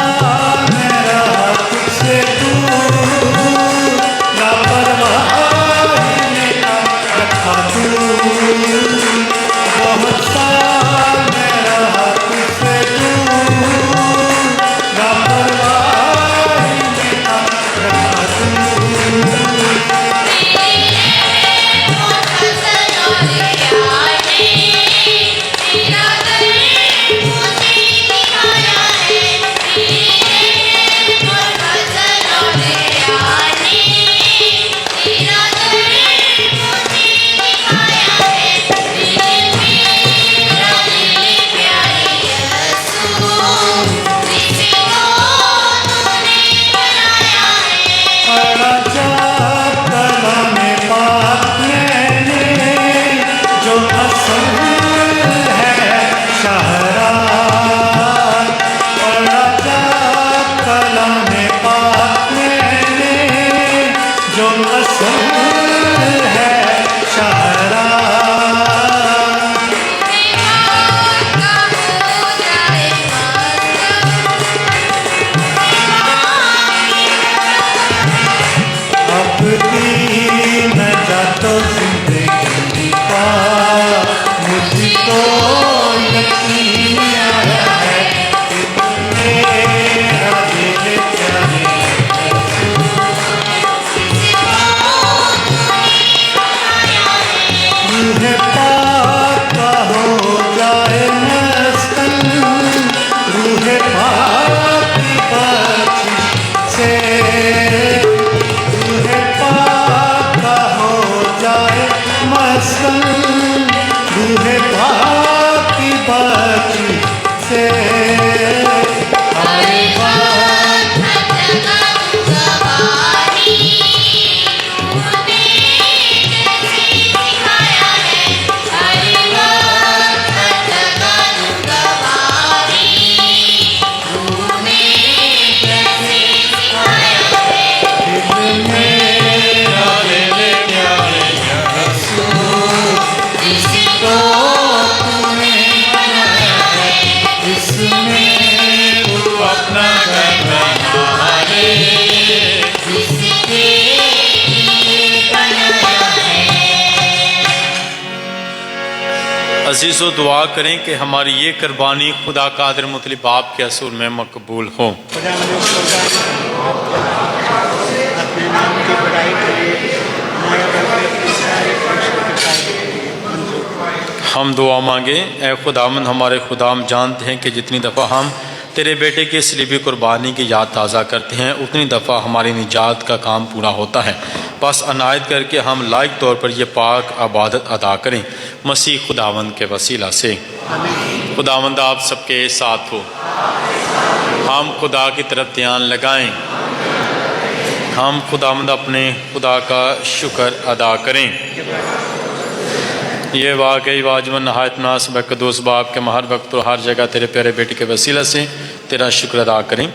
अजीज़ो दुआ करें कि हमारी ये कुर्बानी खुदा कादिर मुतलिब बाप के असूल में मकबूल हो। खुदा अपने नाम की बड़ाई के लिए हमारे बल्कि सारे फरिश्तों के साथ हम दुआ मांगे। ए खुदावंद हमारे खुदा, हम जानते हैं कि जितनी दफ़ा हम तेरे बेटे की सलीबी कुर्बानी की याद ताज़ा करते हैं उतनी दफ़ा हमारी निजात का काम पूरा होता है। बस अनायत करके हम लायक तौर पर यह पाक इबादत अदा करें मसीह खुदावंद के वसीला से। खुदावंद आप सबके साथ हो। हम खुदा की तरफ ध्यान लगाएं। हम खुदावंद अपने खुदा का शुक्र अदा करें। ये वाकई वाजमन नहायत मुनासिब कदूस बाप के हर वक्त और हर जगह तेरे प्यारे बेटे के वसीला से तेरा शुक्र अदा करें।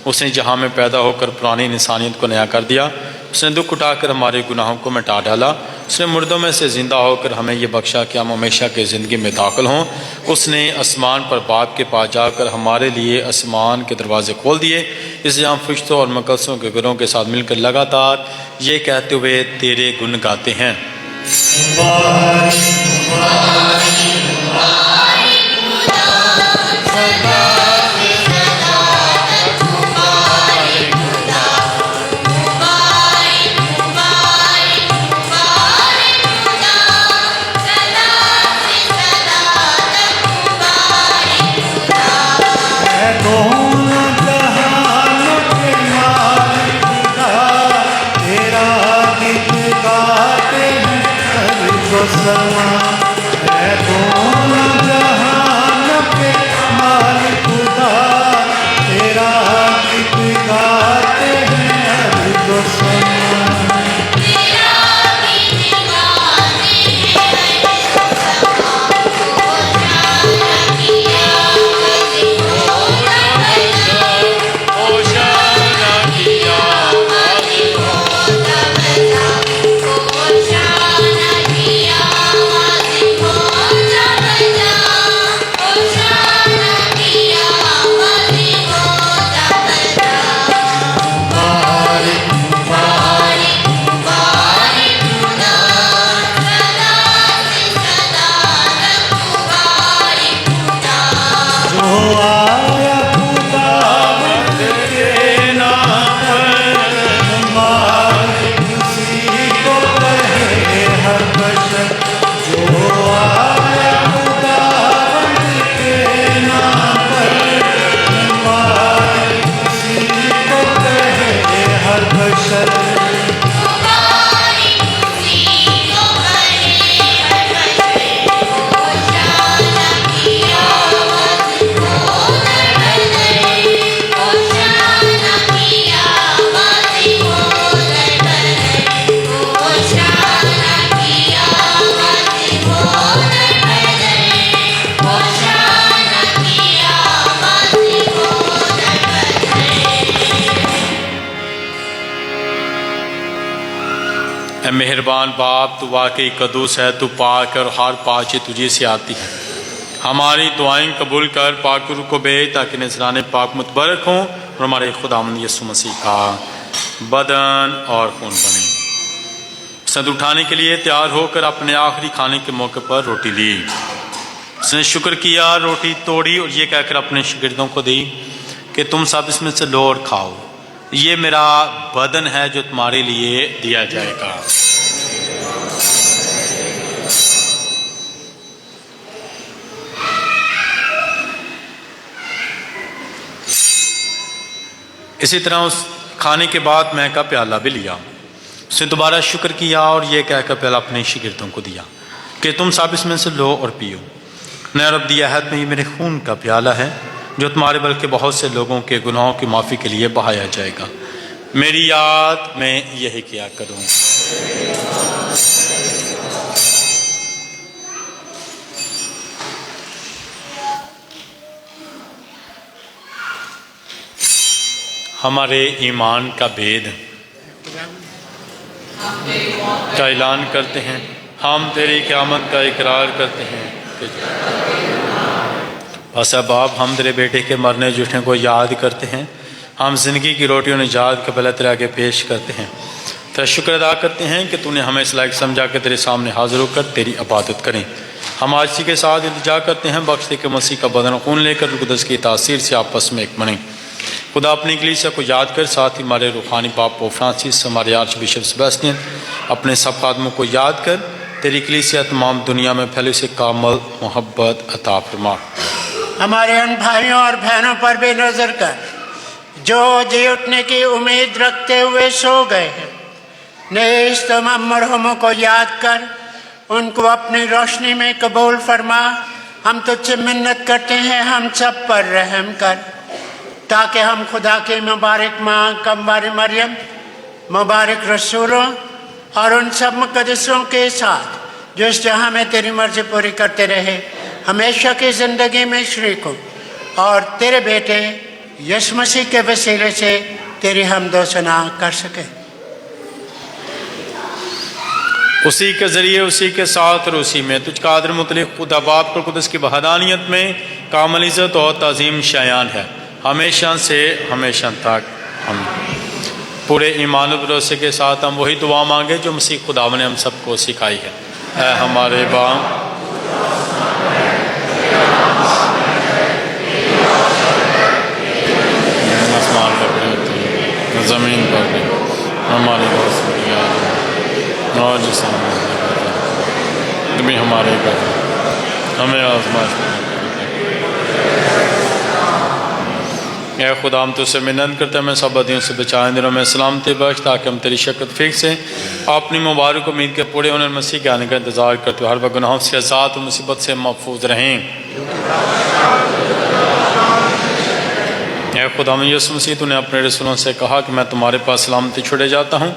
उसने जहाँ में पैदा होकर पुरानी इंसानियत को नया कर दिया। उसने दुख उठाकर हमारे गुनाहों को मिटा डाला। उसने मुर्दों में से ज़िंदा होकर हमें ये बख्शा कि हम हमेशा की ज़िंदगी में दाखिल हों। उसने आसमान पर बाप के पास जाकर हमारे लिए आसमान के दरवाज़े खोल दिए। इसलिए हम फरिश्तों और मुकद्दसों के गिरोह के साथ मिलकर लगातार ये कहते हुए तेरे गुण गाते हैं। मेहरबान बाप, तू वाकई कदूस है, तू पाक और हर पाची तुझे से आती है। हमारी दुआएं कबूल कर, पाक रूह को भेज ताकि नजराने पाक मुतबरक हों और हमारे खुदावंद यीशु मसीह का बदन और खून बने। सद उठाने के लिए तैयार होकर अपने आखिरी खाने के मौके पर रोटी ली। उसने शुक्र किया, रोटी तोड़ी और ये कहकर अपने शागिर्दों को दी कि तुम सब इसमें से लो और खाओ, ये मेरा बदन है जो तुम्हारे लिए दिया जाएगा। इसी तरह उस खाने के बाद मैं का प्याला भी लिया। उसने दोबारा शुक्र किया और ये कहकर प्याला अपने शागिर्दों को दिया कि तुम सब इसमें से लो और पियो। नया रब दी अहद में ये मेरे खून का प्याला है जो तुम्हारे बल्कि बहुत से लोगों के गुनाहों की माफ़ी के लिए बहाया जाएगा। मेरी याद में यही किया करूं। हमारे ईमान का भेद का ऐलान करते हैं। हम तेरी क़यामत का इकरार करते हैं। बस अब आप हम तेरे बेटे के मरने जुटने को याद करते हैं। हम ज़िंदगी की रोटी और निजात का पहले तेरे आगे पेश करते हैं। तेरा शुक्र अदा करते हैं कि तूने हमें इस लायक समझा के तेरे सामने हाजिर होकर तेरी इबादत करें। हम आज इसी के साथ इल्तिजा करते हैं बख्श दे के मसीह का बदन खून लेकर रुक़दस की तासीर से आपस में एक बने। खुदा अपनी कलीसिया को याद कर, साथ ही हमारे रूहानी बाप पोप फ्रांसिस, हमारे आर्च बिशप सेबेस्टियन, अपने सब खादमों को याद कर तेरी कलीसिया तमाम दुनिया में फैले से कामल मोहब्बत अता फरमा। हमारे उन भाइयों और बहनों पर भी नजर कर जो जी उठने की उम्मीद रखते हुए सो गए हैं। नेज़ तमाम मरहुमों को याद कर उनको अपनी रोशनी में कबूल फरमा। हम तुझसे मिन्नत करते हैं, हम सब पर रहम कर, ताकि हम खुदा के मुबारक माँ कमवार मरियम, मुबारक रसूलों और उन सब मुक़द्दसों के साथ जो इस जहाँ में तेरी मर्जी पूरी करते रहे, हमेशा की ज़िंदगी में शरीक हो और तेरे बेटे यीशु मसीह के वसीले से तेरी हमदो सना कर सके। उसी के ज़रिए, उसी के साथ और उसी में तुझ कादर मुतलिक खुदा बाप को कुदस की वहदानियत में कामल इज़्ज़त और तज़ीम शायान है, हमेशा से हमेशा तक। हम पूरे ईमान और भरोसे के साथ हम वही दुआ मांगे जो मसीह खुदा ने हम सबको सिखाई है। ऐ हमारे बाप, आसमान पर भी होती है, ज़मीन पर भी, हमारे और जिस तुम्हें हमारे घर हमें आज़माइश में या खुदा हम तुझसे मिन्नत करते हैं, हमें सब बदियों से बचाएं, दिनों में सलामती बख्श, ताकि हम तेरी शक्ल फिक से अपनी मुबारक उम्मीद के पूरे होने मसीह के आने का इंतज़ार करते हुए हर वक्त गुनाहों से आज़ाद और मुसीबत से महफूज रहें। खुदा में यीशु मसीह तूने अपने रसूलों से कहा कि मैं तुम्हारे पास सलामती छोड़े जाता हूँ,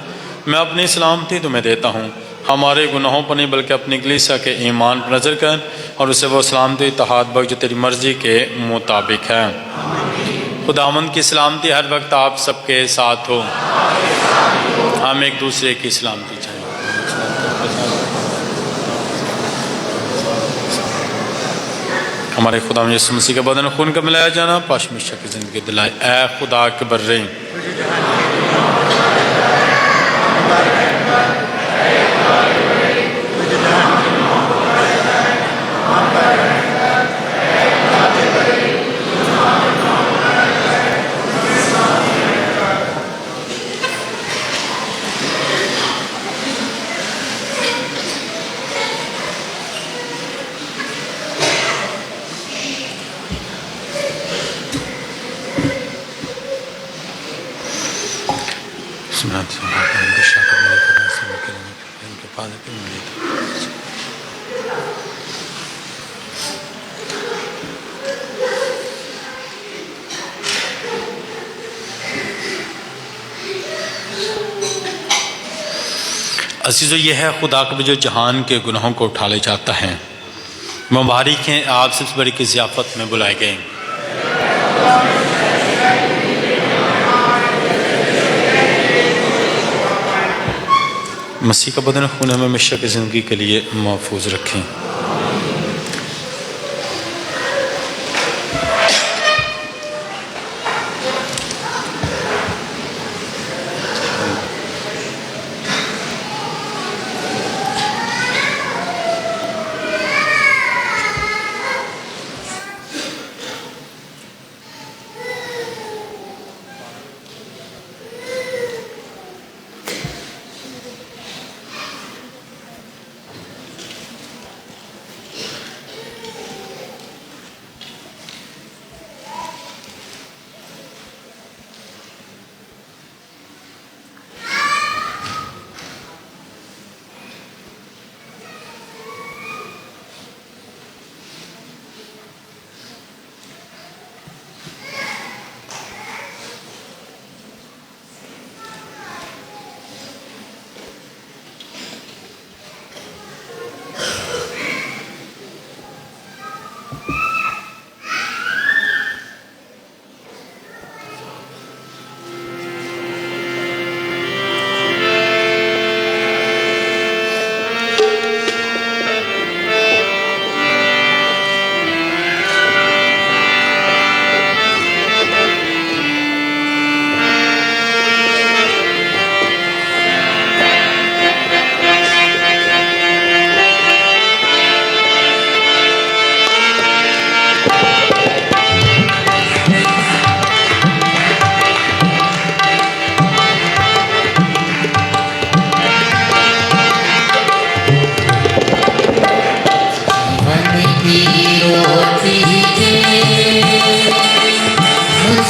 मैं अपनी सलामती तुम्हें देता हूँ। हमारे गुनाहों पर नहीं बल्कि अपनी कलीसिया के ईमान पर नज़र कर और उसे वो सलामती इत्तेहाद बख्श जो तेरी मर्ज़ी के मुताबिक है। खुदावंद की सलामती हर वक्त आप सबके साथ हो। हम एक दूसरे की सलामती चाहें। हमारे खुदा में यीशु मसीह के बदन खून का मिलाया जाना पाश मिशा की ज़िंदगी दिलाए। ऐ खुदा के बर्रे, अज़ीज़ों, यह है खुदा का जो जहान के गुनाहों को उठा ले जाता है। मुबारक हैं आप सबसे बड़ी की ज़ियाफ़त में बुलाए गए। मसीह का बदन खून हमें हमेशा की ज़िंदगी के लिए महफूज रखें।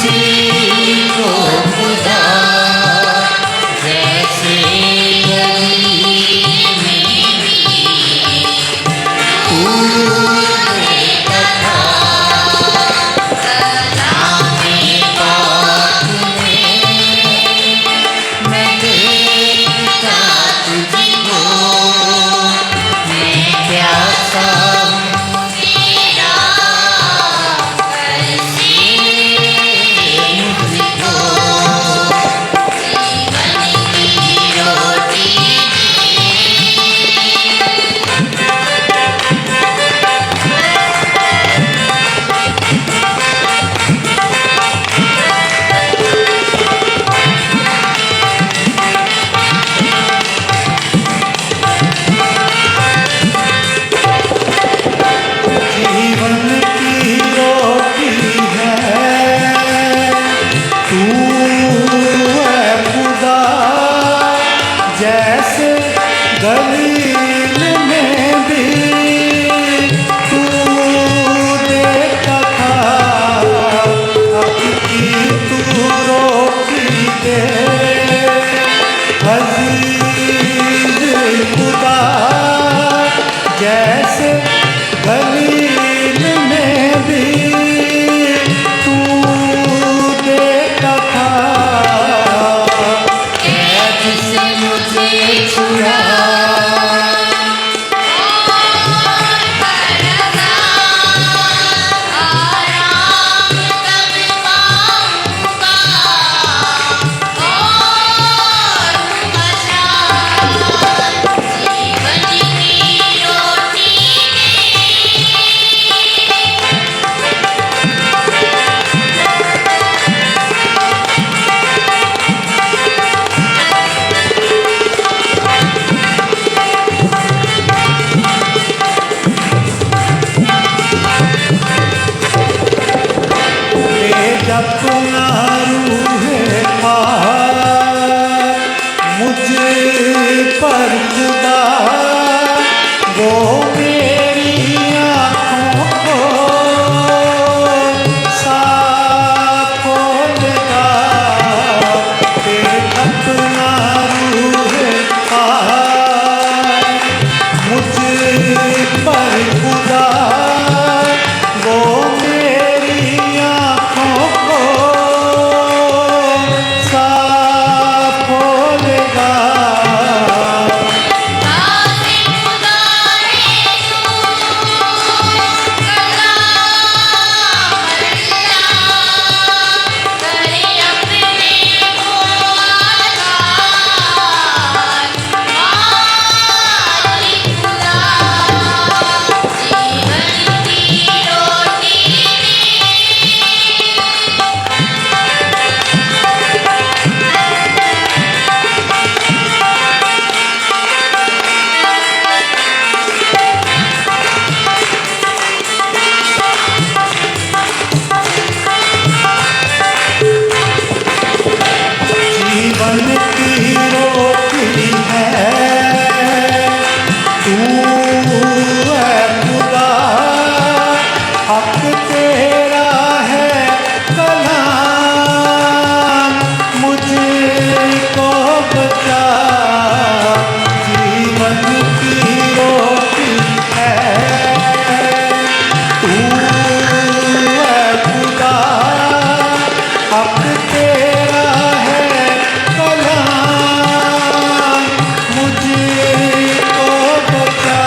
को खुदा जैसे गली में तूने कथा कलामे बात में मैं देखता तुझको मैं प्यासा हूँ तेरा जीवन की रोटी है तू है खुदा जैसे गलील में भी तू देखता था अब की तू रोटी दे अजीज खुदा जैसे गलील में भी तू देखता था कैद से मुझे छुड़ा जब तुम्हारू है मुझे पर खुदा वो मेरी आँखों को साफ खोलेगा जब तुम्हारू है मुझे पर खुदा वो मेरी आँखों को साफ खोलेगा जीवन की रोटी है तू है खुदा हक तेरा है कलाम मुझको बचा जीवन की रोटी है तू है खुदा हक तेरा है कलाम मुझको बचा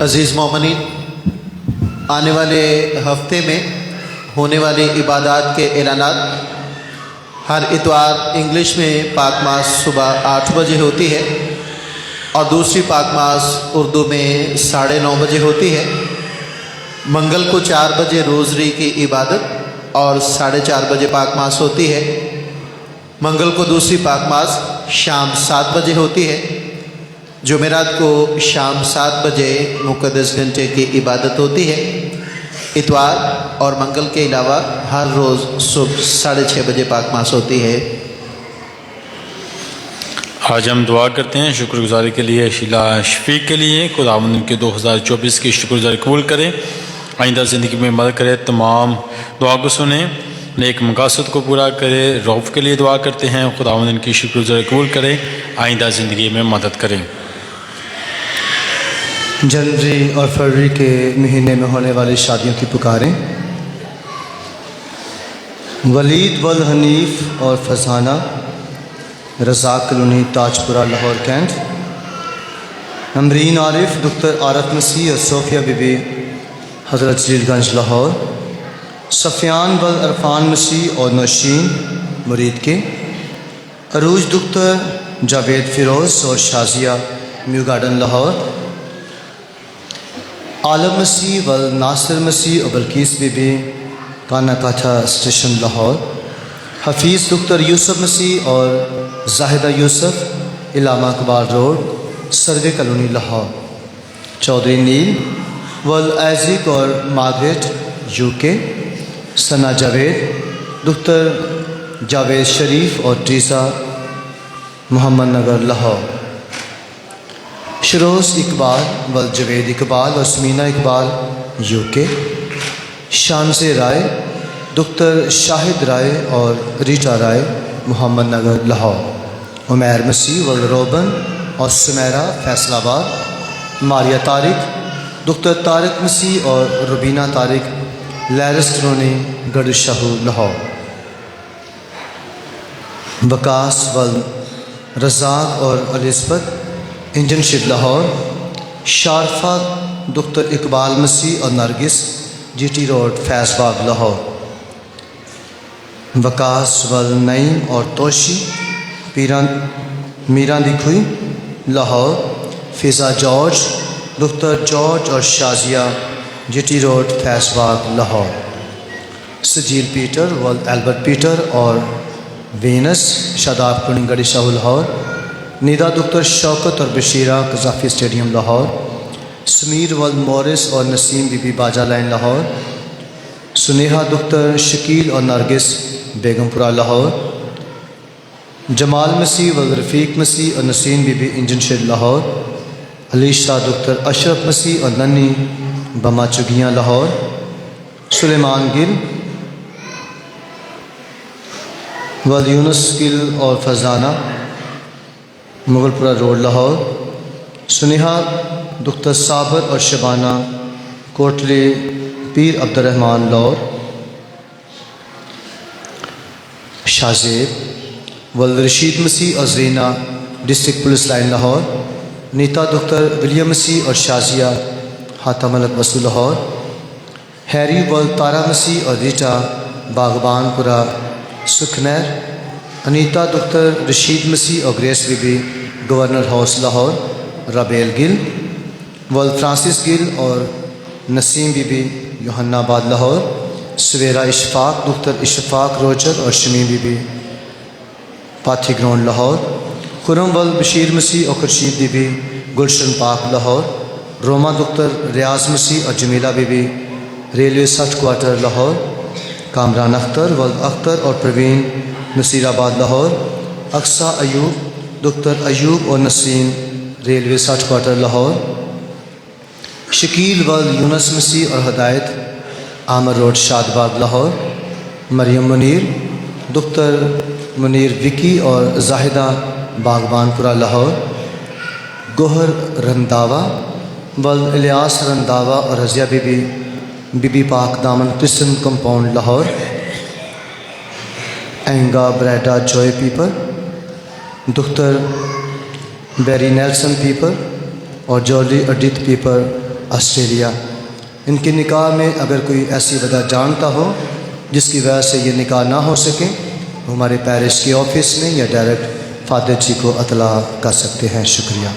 अज़ीज़ मोमिनीन, आने वाले हफ्ते में होने वाली इबादत के ऐलानात। हर इतवार इंग्लिश में पाक मास सुबह 8 बजे होती है और दूसरी पाक मास उर्दू में 9:30 बजे होती है। मंगल को 4 बजे रोज़री की इबादत और 4:30 बजे पाक मास होती है। मंगल को दूसरी पाक मास शाम 7 बजे होती है। जुमेरात को शाम 7 बजे मुक़द्दस घंटे की इबादत होती है। इतवार और मंगल के अलावा हर रोज़ सुबह 6:30 बजे पाक मास होती है। आज हम दुआ करते हैं शुक्रगुजारी के लिए शीला शफीक के लिए। खुदावंद के 2024 की शुक्रगुजारी कबूल करें, आइंदा ज़िंदगी में मदद करे, तमाम दुआ को सुने, नेक मकासद को पूरा करे। रौफ़ के लिए दुआ करते हैं, खुदावंद की शुक्रगुजारी कबूल करे, आइंदा ज़िंदगी में मदद करें। जनवरी और फरवरी के महीने में होने वाली शादियों की पुकारें। वलीद वल हनीफ और Fasana, Razzaq colony, Tajpura, Lahore cantt. Amreen Arif, doctor Arif Masih और सोफिया बीबी, हज़रत जलीलगंज, लाहौर। सफ़ियान वल अरफान मसीह और नौशीन, मुरीद के। अरूज डॉक्टर जावेद फ़िरोज़ और शाजिया, न्यू गार्डन, लाहौर। आलम मसीह वल नासिर मसीह और बल्कीस बीबी, काना काठा स्टेशन, लाहौर। हफीज़ डॉक्टर यूसुफ मसीह और जाहिदा यूसुफ, इलामा अकबार रोड, सर्वे कॉलोनी, लाहौर। चौधरी नील वल ऐज़िक और मार्गरेट, यूके। सना जावेद, डॉक्टर जावेद शरीफ और ट्रीसा, मोहम्मद नगर, लाहौर। शरोज़ इकबाल वल जवेद इकबाल और समीना इकबाल, यूके। शामसे राय, डॉक्टर शाहिद राय और रीटा राय, मोहम्मद नगर, लाहौर। उमैर मसीह वल रोबन और सुमेरा, फैसलाबाद। मारिया तारिक, डॉक्टर तारिक मसीह और रुबीना तारिक, लैरस कॉलोनी, गढ़शाहू, लाहौर। वकास वल रज़ाक और एलिज़ाबेथ, इंजनशिप, लाहौर। शारफा डॉक्टर इकबाल मसीह और नरगिस, जीटी रोड, फैज़बाग, लाहौर। वकास वल नईम और तोशी, मीरा दिखुई, Lahore. Fiza George, doctor George और Shazia, GT road, Faizbagh, Lahore. Sajeel Peter वल एल्बर्ट पीटर और वेनस, शादाब कुनी, गढ़शाहू, लाहौर। निदा डॉक्टर शौकत और बशीरा, कज़ाफ़ी स्टेडियम, लाहौर। समीर वल मोरिस और नसीम बीबी, बाजा लाइन, लाहौर। सुनेहा डॉक्टर शकील और नरगिस, बेगमपुरा, लाहौर। जमाल मसीह वल रफ़ीक मसीह और Naseem Bibi, engine shed, Lahore. Ali Shah doctor Ashraf Masih और नन्नी, बमा चुगियाँ, लाहौर। सुलेमान गिल वल यूनुस गिल और फजाना, मुगलपुरा रोड, लाहौर। सुनेहा डॉक्टर साबर और शबाना, कोटली, पीर अब्दुर्रहमान, लाहौर। शाजेब वल रशीद मसीह और Zarina, district police line, Lahore. Neeta doctor William Masih और शाजिया, हाथा मलक वसू, लाहौर। हैरी वल तारा मसीह और रीटा, बागबानपुरा, सुखनैर। अनीता डॉक्टर रशीद मसीह और Grace Bibi, governor house, Lahore. Rabel Gill वल फ्रांसिस गिल और नसीम बीबी, योहन्नाबाद, लाहौर। सवेरा इशफाक, डॉक्टर इशफाक रोजर और शमीम बीबी, पाथी ग्राउंड, लाहौर। खुरम वल बशीर मसीह और खुर्शीद बीबी, गुलशन पार्क, लाहौर। रोमा डॉक्टर रियाज मसीह और Jamila Bibi, railway sub quarter, Lahore. Kamran Akhtar वल अख्तर और प्रवीण, नसीराबाद, लाहौर। अक्सा अयूब, डॉक्टर अयूब और Naseem, railway sub quarter, Lahore. Shakeel वल यूनस मसीह और हदायत, आमर रोड, शादबाग, लाहौर। मरियम मुनीर, डॉक्टर मुनीर विकी और जाहिदा, बागबानपुरा, लाहौर। गोहर रंदावा वल इलियास रंदावा और रज़िया बीबी, बीबी पाक दामन क्रिश्चन कंपाउंड, लाहौर। एंगा ब्रैडा जॉय पीपर, डॉक्टर बेरी नेल्सन पीपर और जॉली अडित पीपर, ऑस्ट्रेलिया। इनके निकाह में अगर कोई ऐसी वजह जानता हो जिसकी वजह से ये निकाह ना हो सके, वो हमारे पैरिश के ऑफिस में या डायरेक्ट फादर जी को अतला कर सकते हैं। शुक्रिया।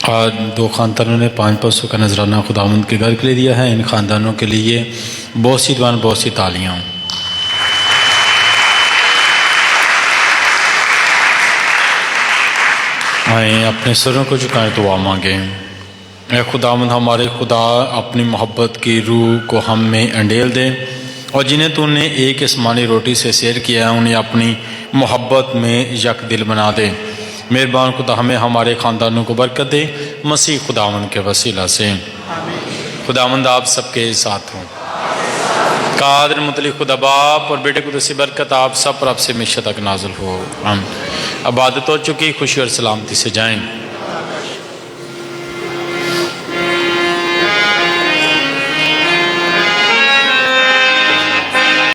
आज 2 ख़ानदानों ने 500 का नजराना खुदावंद के घर के लिए दिया है। इन ख़ानदानों के लिए बहुत सी दुआएं, बहुत सी तालियां। आए अपने सरों को झुकाएं, दुआ मांगें। ऐ खुदावंद हमारे खुदा, अपनी मोहब्बत की रूह को हम में अंडेल दे, और जिन्हें तूने एक आसमानी रोटी से सैर किया है उन्हें अपनी मोहब्बत में यक दिल बना दे। मेहरबान खुदा हमें हमारे ख़ानदानों को बरकत दे, मसीह खुदावंद के वसीला से। खुदावंद आप सबके साथ हों। कादिर मुतलिक खुदा बाप और बेटे कुदसी बरकत आप सब पर आपसे हमेशा तक नाजुल हो। हम इबादत हो चुकी, खुशी और सलामती से जाएं।